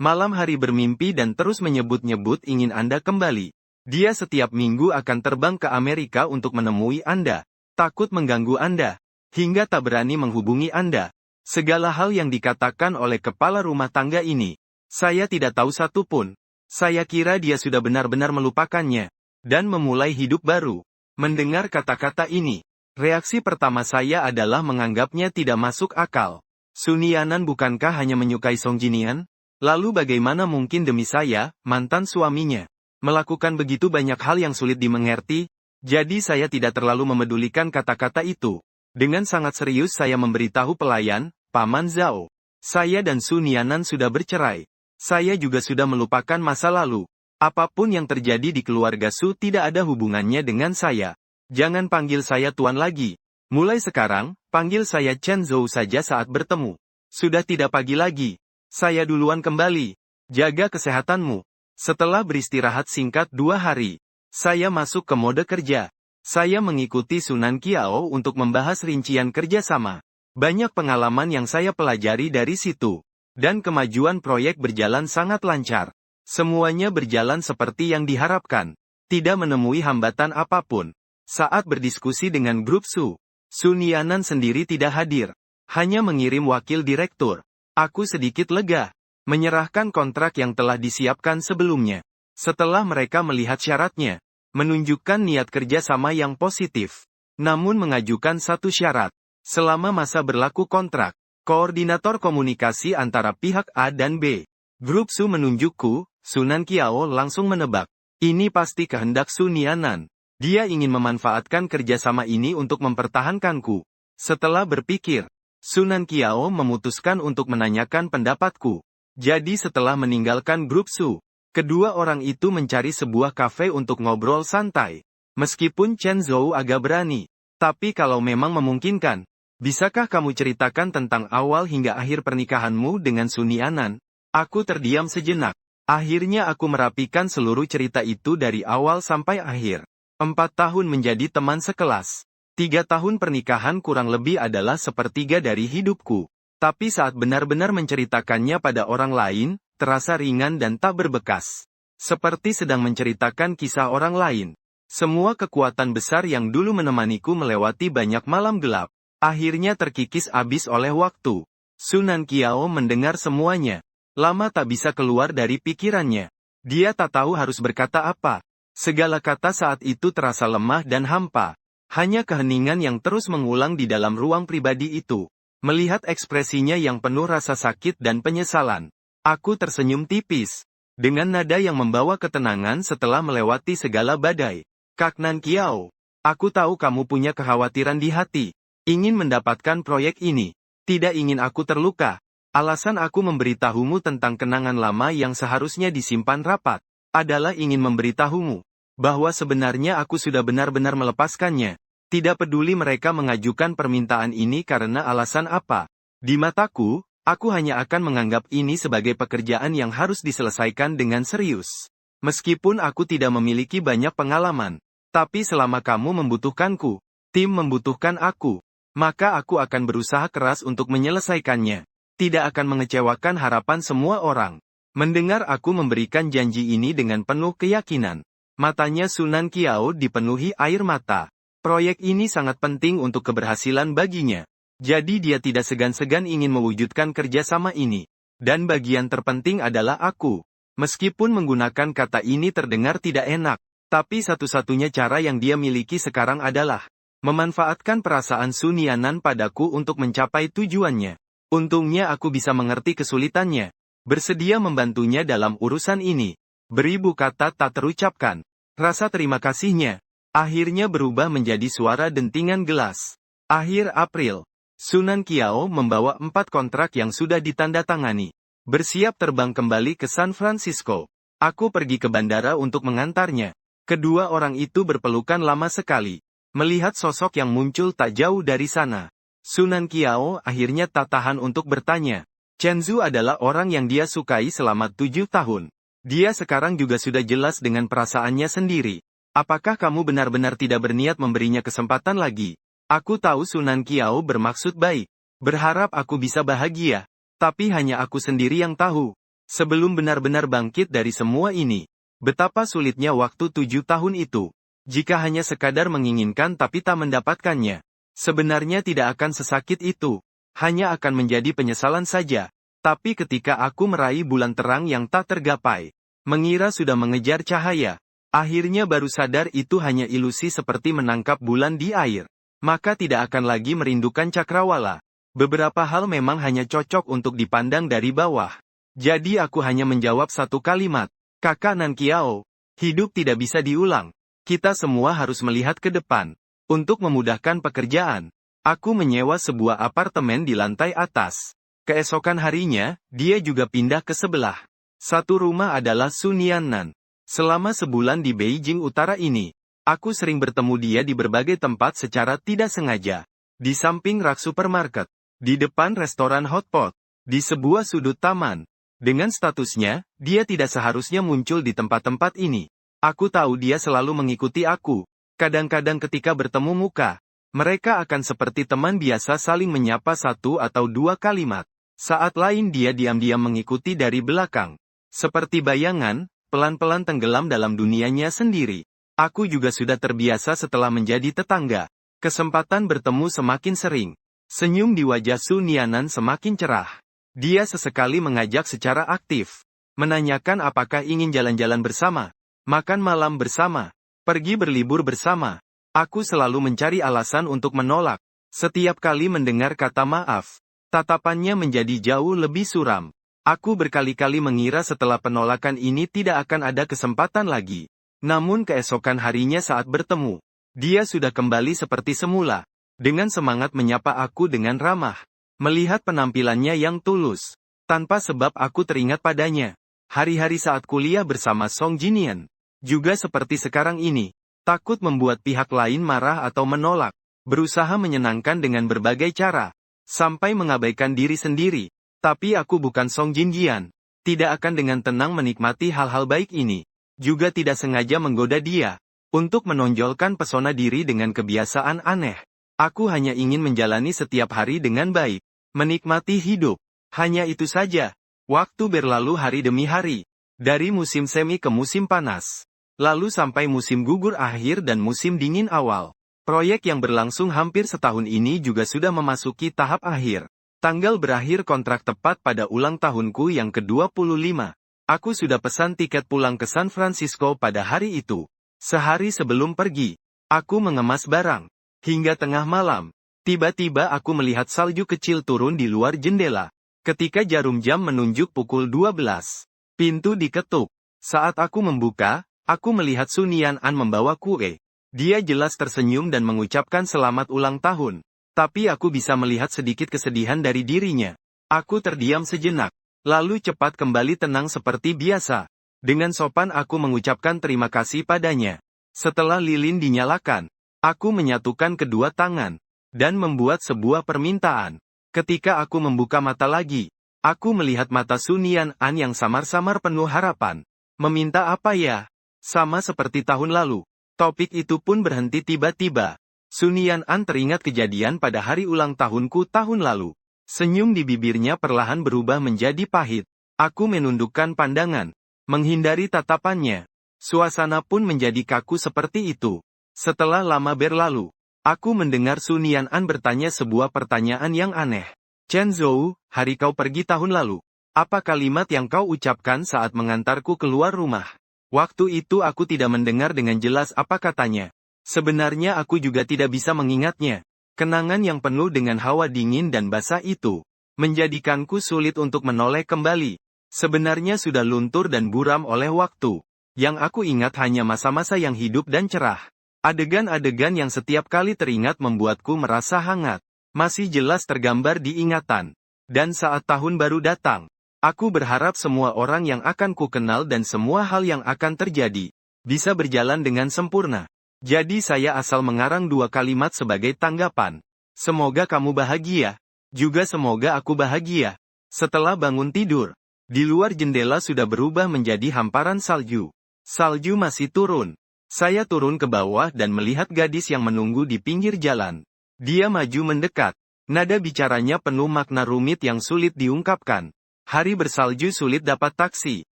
Malam hari bermimpi dan terus menyebut-nyebut ingin Anda kembali. Dia setiap minggu akan terbang ke Amerika untuk menemui Anda. Takut mengganggu Anda. Hingga tak berani menghubungi Anda. Segala hal yang dikatakan oleh kepala rumah tangga ini, saya tidak tahu satu pun. Saya kira dia sudah benar-benar melupakannya, dan memulai hidup baru. Mendengar kata-kata ini, reaksi pertama saya adalah menganggapnya tidak masuk akal. Sunianan bukankah hanya menyukai Song Jinian? Lalu bagaimana mungkin demi saya, mantan suaminya, melakukan begitu banyak hal yang sulit dimengerti? Jadi saya tidak terlalu memedulikan kata-kata itu. Dengan sangat serius saya memberitahu pelayan, Paman Zhao. Saya dan Sunianan sudah bercerai. Saya juga sudah melupakan masa lalu. Apapun yang terjadi di keluarga Su tidak ada hubungannya dengan saya. Jangan panggil saya Tuan lagi. Mulai sekarang, panggil saya Chen Zhou saja saat bertemu. Sudah tidak pagi lagi. Saya duluan kembali. Jaga kesehatanmu. Setelah beristirahat singkat 2 hari, saya masuk ke mode kerja. Saya mengikuti Sunan Kiao untuk membahas rincian kerjasama. Banyak pengalaman yang saya pelajari dari situ. Dan kemajuan proyek berjalan sangat lancar. Semuanya berjalan seperti yang diharapkan. Tidak menemui hambatan apapun. Saat berdiskusi dengan grup Su, Sunianan sendiri tidak hadir. Hanya mengirim wakil direktur. Aku sedikit lega. Menyerahkan kontrak yang telah disiapkan sebelumnya. Setelah mereka melihat syaratnya, menunjukkan niat kerjasama yang positif. Namun mengajukan satu syarat. Selama masa berlaku kontrak, koordinator komunikasi antara pihak A dan B. Grup Su menunjukku, Sunan Kiao langsung menebak. Ini pasti kehendak Sunianan. Dia ingin memanfaatkan kerjasama ini untuk mempertahankanku. Setelah berpikir, Sunan Kiao memutuskan untuk menanyakan pendapatku. Jadi setelah meninggalkan grup Su, kedua orang itu mencari sebuah kafe untuk ngobrol santai. Meskipun Chen Zhou agak berani, tapi kalau memang memungkinkan, bisakah kamu ceritakan tentang awal hingga akhir pernikahanmu dengan Sunianan? Aku terdiam sejenak. Akhirnya aku merapikan seluruh cerita itu dari awal sampai akhir. 4 tahun menjadi teman sekelas. 3 tahun pernikahan kurang lebih adalah sepertiga dari hidupku. Tapi saat benar-benar menceritakannya pada orang lain, terasa ringan dan tak berbekas. Seperti sedang menceritakan kisah orang lain. Semua kekuatan besar yang dulu menemaniku melewati banyak malam gelap, akhirnya terkikis habis oleh waktu. Sunan Kiao mendengar semuanya. Lama tak bisa keluar dari pikirannya. Dia tak tahu harus berkata apa. Segala kata saat itu terasa lemah dan hampa. Hanya keheningan yang terus mengulang di dalam ruang pribadi itu. Melihat ekspresinya yang penuh rasa sakit dan penyesalan, aku tersenyum tipis. Dengan nada yang membawa ketenangan setelah melewati segala badai. Kaknan Kiao, aku tahu kamu punya kekhawatiran di hati. Ingin mendapatkan proyek ini. Tidak ingin aku terluka. Alasan aku memberitahumu tentang kenangan lama yang seharusnya disimpan rapat, adalah ingin memberitahumu, bahwa sebenarnya aku sudah benar-benar melepaskannya. Tidak peduli mereka mengajukan permintaan ini karena alasan apa. Di mataku, aku hanya akan menganggap ini sebagai pekerjaan yang harus diselesaikan dengan serius. Meskipun aku tidak memiliki banyak pengalaman, tapi selama kamu membutuhkanku, tim membutuhkan aku, maka aku akan berusaha keras untuk menyelesaikannya. Tidak akan mengecewakan harapan semua orang. Mendengar aku memberikan janji ini dengan penuh keyakinan, matanya Sunan Kiao dipenuhi air mata. Proyek ini sangat penting untuk keberhasilan baginya. Jadi dia tidak segan-segan ingin mewujudkan kerjasama ini. Dan bagian terpenting adalah aku. Meskipun menggunakan kata ini terdengar tidak enak, tapi satu-satunya cara yang dia miliki sekarang adalah memanfaatkan perasaan Sunianan padaku untuk mencapai tujuannya. Untungnya aku bisa mengerti kesulitannya. Bersedia membantunya dalam urusan ini. Beribu kata tak terucapkan. Rasa terima kasihnya akhirnya berubah menjadi suara dentingan gelas. Akhir April, Sunan Kiao membawa 4 kontrak yang sudah ditandatangani. Bersiap terbang kembali ke San Francisco. Aku pergi ke bandara untuk mengantarnya. Kedua orang itu berpelukan lama sekali. Melihat sosok yang muncul tak jauh dari sana, Sunan Kiao akhirnya tak tahan untuk bertanya. Chen Zhu adalah orang yang dia sukai selama 7 tahun. Dia sekarang juga sudah jelas dengan perasaannya sendiri. Apakah kamu benar-benar tidak berniat memberinya kesempatan lagi? Aku tahu Sunan Qiao bermaksud baik. Berharap aku bisa bahagia. Tapi hanya aku sendiri yang tahu. Sebelum benar-benar bangkit dari semua ini. Betapa sulitnya waktu 7 tahun itu. Jika hanya sekadar menginginkan tapi tak mendapatkannya. Sebenarnya tidak akan sesakit itu. Hanya akan menjadi penyesalan saja. Tapi ketika aku meraih bulan terang yang tak tergapai. Mengira sudah mengejar cahaya. Akhirnya baru sadar itu hanya ilusi seperti menangkap bulan di air. Maka tidak akan lagi merindukan cakrawala. Beberapa hal memang hanya cocok untuk dipandang dari bawah. Jadi aku hanya menjawab satu kalimat. Kakak Nan Qiao, hidup tidak bisa diulang. Kita semua harus melihat ke depan. Untuk memudahkan pekerjaan, aku menyewa sebuah apartemen di lantai atas. Keesokan harinya, dia juga pindah ke sebelah. Satu rumah adalah Sun Yannan. Selama sebulan di Beijing Utara ini, aku sering bertemu dia di berbagai tempat secara tidak sengaja. Di samping rak supermarket, di depan restoran hotpot, di sebuah sudut taman. Dengan statusnya, dia tidak seharusnya muncul di tempat-tempat ini. Aku tahu dia selalu mengikuti aku. Kadang-kadang ketika bertemu muka, mereka akan seperti teman biasa saling menyapa satu atau dua kalimat. Saat lain dia diam-diam mengikuti dari belakang. Seperti bayangan, pelan-pelan tenggelam dalam dunianya sendiri. Aku juga sudah terbiasa setelah menjadi tetangga. Kesempatan bertemu semakin sering. Senyum di wajah Sun Yannan semakin cerah. Dia sesekali mengajak secara aktif. Menanyakan apakah ingin jalan-jalan bersama, makan malam bersama, pergi berlibur bersama. Aku selalu mencari alasan untuk menolak. Setiap kali mendengar kata maaf, tatapannya menjadi jauh lebih suram. Aku berkali-kali mengira setelah penolakan ini tidak akan ada kesempatan lagi. Namun keesokan harinya saat bertemu, dia sudah kembali seperti semula. Dengan semangat menyapa aku dengan ramah. Melihat penampilannya yang tulus. Tanpa sebab aku teringat padanya. Hari-hari saat kuliah bersama Song Jinian. Juga seperti sekarang ini. Takut membuat pihak lain marah atau menolak. Berusaha menyenangkan dengan berbagai cara. Sampai mengabaikan diri sendiri. Tapi aku bukan Song Jinjian. Tidak akan dengan tenang menikmati hal-hal baik ini. Juga tidak sengaja menggoda dia. Untuk menonjolkan pesona diri dengan kebiasaan aneh. Aku hanya ingin menjalani setiap hari dengan baik. Menikmati hidup. Hanya itu saja. Waktu berlalu hari demi hari. Dari musim semi ke musim panas. Lalu sampai musim gugur akhir dan musim dingin awal. Proyek yang berlangsung hampir setahun ini juga sudah memasuki tahap akhir. Tanggal berakhir kontrak tepat pada ulang tahunku yang ke-25. Aku sudah pesan tiket pulang ke San Francisco pada hari itu. Sehari sebelum pergi, aku mengemas barang. Hingga tengah malam, tiba-tiba aku melihat salju kecil turun di luar jendela. Ketika jarum jam menunjuk pukul 12, pintu diketuk. Saat aku membuka, aku melihat Sun Yannan membawa kue. Dia jelas tersenyum dan mengucapkan selamat ulang tahun. Tapi aku bisa melihat sedikit kesedihan dari dirinya. Aku terdiam sejenak. Lalu cepat kembali tenang seperti biasa. Dengan sopan aku mengucapkan terima kasih padanya. Setelah lilin dinyalakan, aku menyatukan kedua tangan. Dan membuat sebuah permintaan. Ketika aku membuka mata lagi, aku melihat mata Sun Yannan yang samar-samar penuh harapan. Meminta apa ya? Sama seperti tahun lalu. Topik itu pun berhenti tiba-tiba. Sun Yannan teringat kejadian pada hari ulang tahunku tahun lalu. Senyum di bibirnya perlahan berubah menjadi pahit. Aku menundukkan pandangan, menghindari tatapannya. Suasana pun menjadi kaku seperti itu. Setelah lama berlalu, aku mendengar Sun Yannan bertanya sebuah pertanyaan yang aneh. Chen Zhou, hari kau pergi tahun lalu. Apa kalimat yang kau ucapkan saat mengantarku keluar rumah? Waktu itu aku tidak mendengar dengan jelas apa katanya. Sebenarnya aku juga tidak bisa mengingatnya. Kenangan yang penuh dengan hawa dingin dan basah itu, menjadikanku sulit untuk menoleh kembali. Sebenarnya sudah luntur dan buram oleh waktu. Yang aku ingat hanya masa-masa yang hidup dan cerah. Adegan-adegan yang setiap kali teringat membuatku merasa hangat. Masih jelas tergambar di ingatan. Dan saat tahun baru datang, aku berharap semua orang yang akan ku kenal dan semua hal yang akan terjadi, bisa berjalan dengan sempurna. Jadi saya asal mengarang dua kalimat sebagai tanggapan. Semoga kamu bahagia. Juga semoga aku bahagia. Setelah bangun tidur, Di luar jendela sudah berubah menjadi hamparan salju. Salju masih turun. Saya turun ke bawah dan melihat gadis yang menunggu di pinggir jalan. Dia maju mendekat. Nada bicaranya penuh makna rumit yang sulit diungkapkan. Hari bersalju sulit dapat taksi.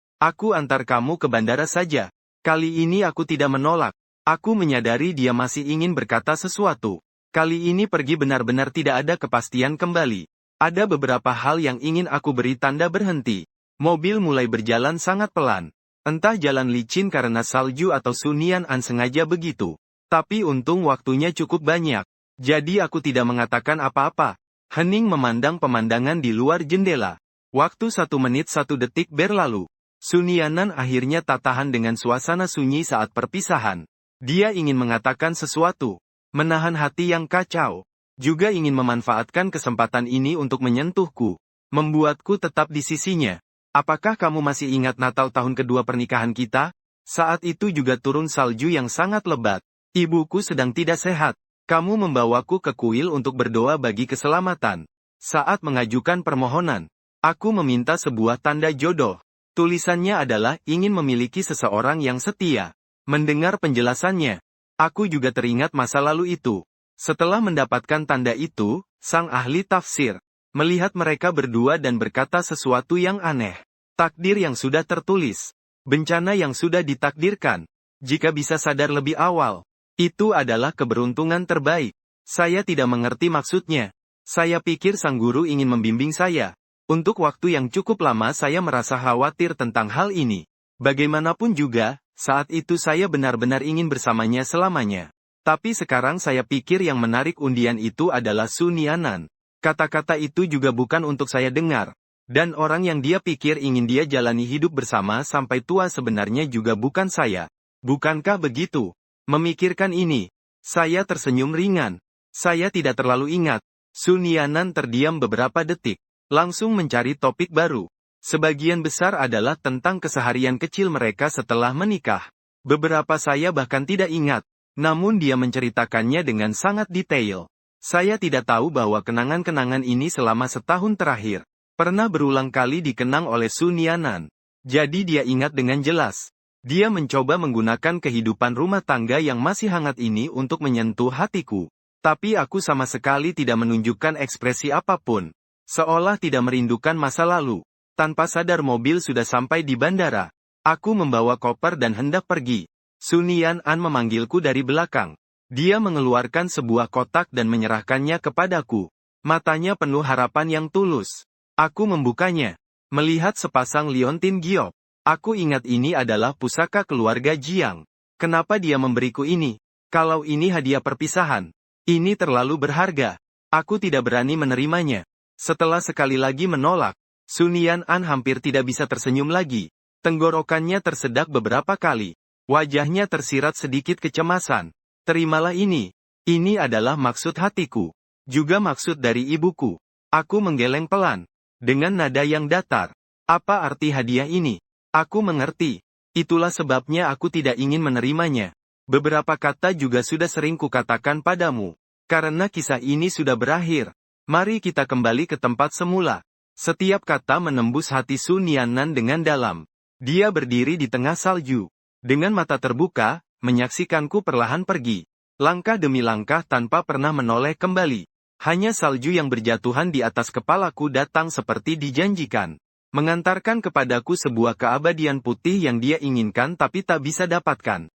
Aku antar kamu ke bandara saja. Kali ini aku tidak menolak. Aku menyadari dia masih ingin berkata sesuatu. Kali ini pergi benar-benar tidak ada kepastian kembali. Ada beberapa hal yang ingin aku beri tanda berhenti. Mobil mulai berjalan sangat pelan. Entah jalan licin karena salju atau Sunian An sengaja begitu. Tapi untung waktunya cukup banyak. Jadi aku tidak mengatakan apa-apa. Hening memandang pemandangan di luar jendela. Waktu 1 menit 1 detik berlalu. Sunianan akhirnya tak tahan dengan suasana sunyi saat perpisahan. Dia ingin mengatakan sesuatu. Menahan hati yang kacau. Juga ingin memanfaatkan kesempatan ini untuk menyentuhku. Membuatku tetap di sisinya. Apakah kamu masih ingat Natal tahun kedua pernikahan kita? Saat itu juga turun salju yang sangat lebat. Ibuku sedang tidak sehat. Kamu membawaku ke kuil untuk berdoa bagi keselamatan. Saat mengajukan permohonan, aku meminta sebuah tanda jodoh. Tulisannya adalah ingin memiliki seseorang yang setia. Mendengar penjelasannya, aku juga teringat masa lalu itu. Setelah mendapatkan tanda itu, sang ahli tafsir melihat mereka berdua dan berkata sesuatu yang aneh. Takdir yang sudah tertulis. Bencana yang sudah ditakdirkan. Jika bisa sadar lebih awal. Itu adalah keberuntungan terbaik. Saya tidak mengerti maksudnya. Saya pikir sang guru ingin membimbing saya. Untuk waktu yang cukup lama saya merasa khawatir tentang hal ini. Bagaimanapun juga, saat itu saya benar-benar ingin bersamanya selamanya. Tapi sekarang saya pikir yang menarik undian itu adalah Sunianan. Kata-kata itu juga bukan untuk saya dengar. Dan orang yang dia pikir ingin dia jalani hidup bersama sampai tua sebenarnya juga bukan saya. Bukankah begitu? Memikirkan ini, saya tersenyum ringan. Saya tidak terlalu ingat. Sunianan terdiam beberapa detik, langsung mencari topik baru. Sebagian besar adalah tentang keseharian kecil mereka setelah menikah. Beberapa saya bahkan tidak ingat, namun dia menceritakannya dengan sangat detail. Saya tidak tahu bahwa kenangan-kenangan ini selama setahun terakhir pernah berulang kali dikenang oleh Sunianan. Jadi dia ingat dengan jelas. Dia mencoba menggunakan kehidupan rumah tangga yang masih hangat ini untuk menyentuh hatiku. Tapi aku sama sekali tidak menunjukkan ekspresi apapun. Seolah tidak merindukan masa lalu. Tanpa sadar mobil sudah sampai di bandara. Aku membawa koper dan hendak pergi. Sunian An memanggilku dari belakang. Dia mengeluarkan sebuah kotak dan menyerahkannya kepadaku. Matanya penuh harapan yang tulus. Aku membukanya. Melihat sepasang liontin giok. Aku ingat ini adalah pusaka keluarga Jiang. Kenapa dia memberiku ini? Kalau ini hadiah perpisahan. Ini terlalu berharga. Aku tidak berani menerimanya. Setelah sekali lagi menolak, Sunian An hampir tidak bisa tersenyum lagi. Tenggorokannya tersedak beberapa kali. Wajahnya tersirat sedikit kecemasan. Terimalah ini. Ini adalah maksud hatiku. Juga maksud dari ibuku. Aku menggeleng pelan. Dengan nada yang datar. Apa arti hadiah ini? Aku mengerti. Itulah sebabnya aku tidak ingin menerimanya. Beberapa kata juga sudah sering kukatakan padamu. Karena kisah ini sudah berakhir. Mari kita kembali ke tempat semula. Setiap kata menembus hati Sunianan dengan dalam. Dia berdiri di tengah salju. Dengan mata terbuka, menyaksikanku perlahan pergi. Langkah demi langkah tanpa pernah menoleh kembali. Hanya salju yang berjatuhan di atas kepalaku datang seperti dijanjikan. Mengantarkan kepadaku sebuah keabadian putih yang dia inginkan tapi tak bisa dapatkan.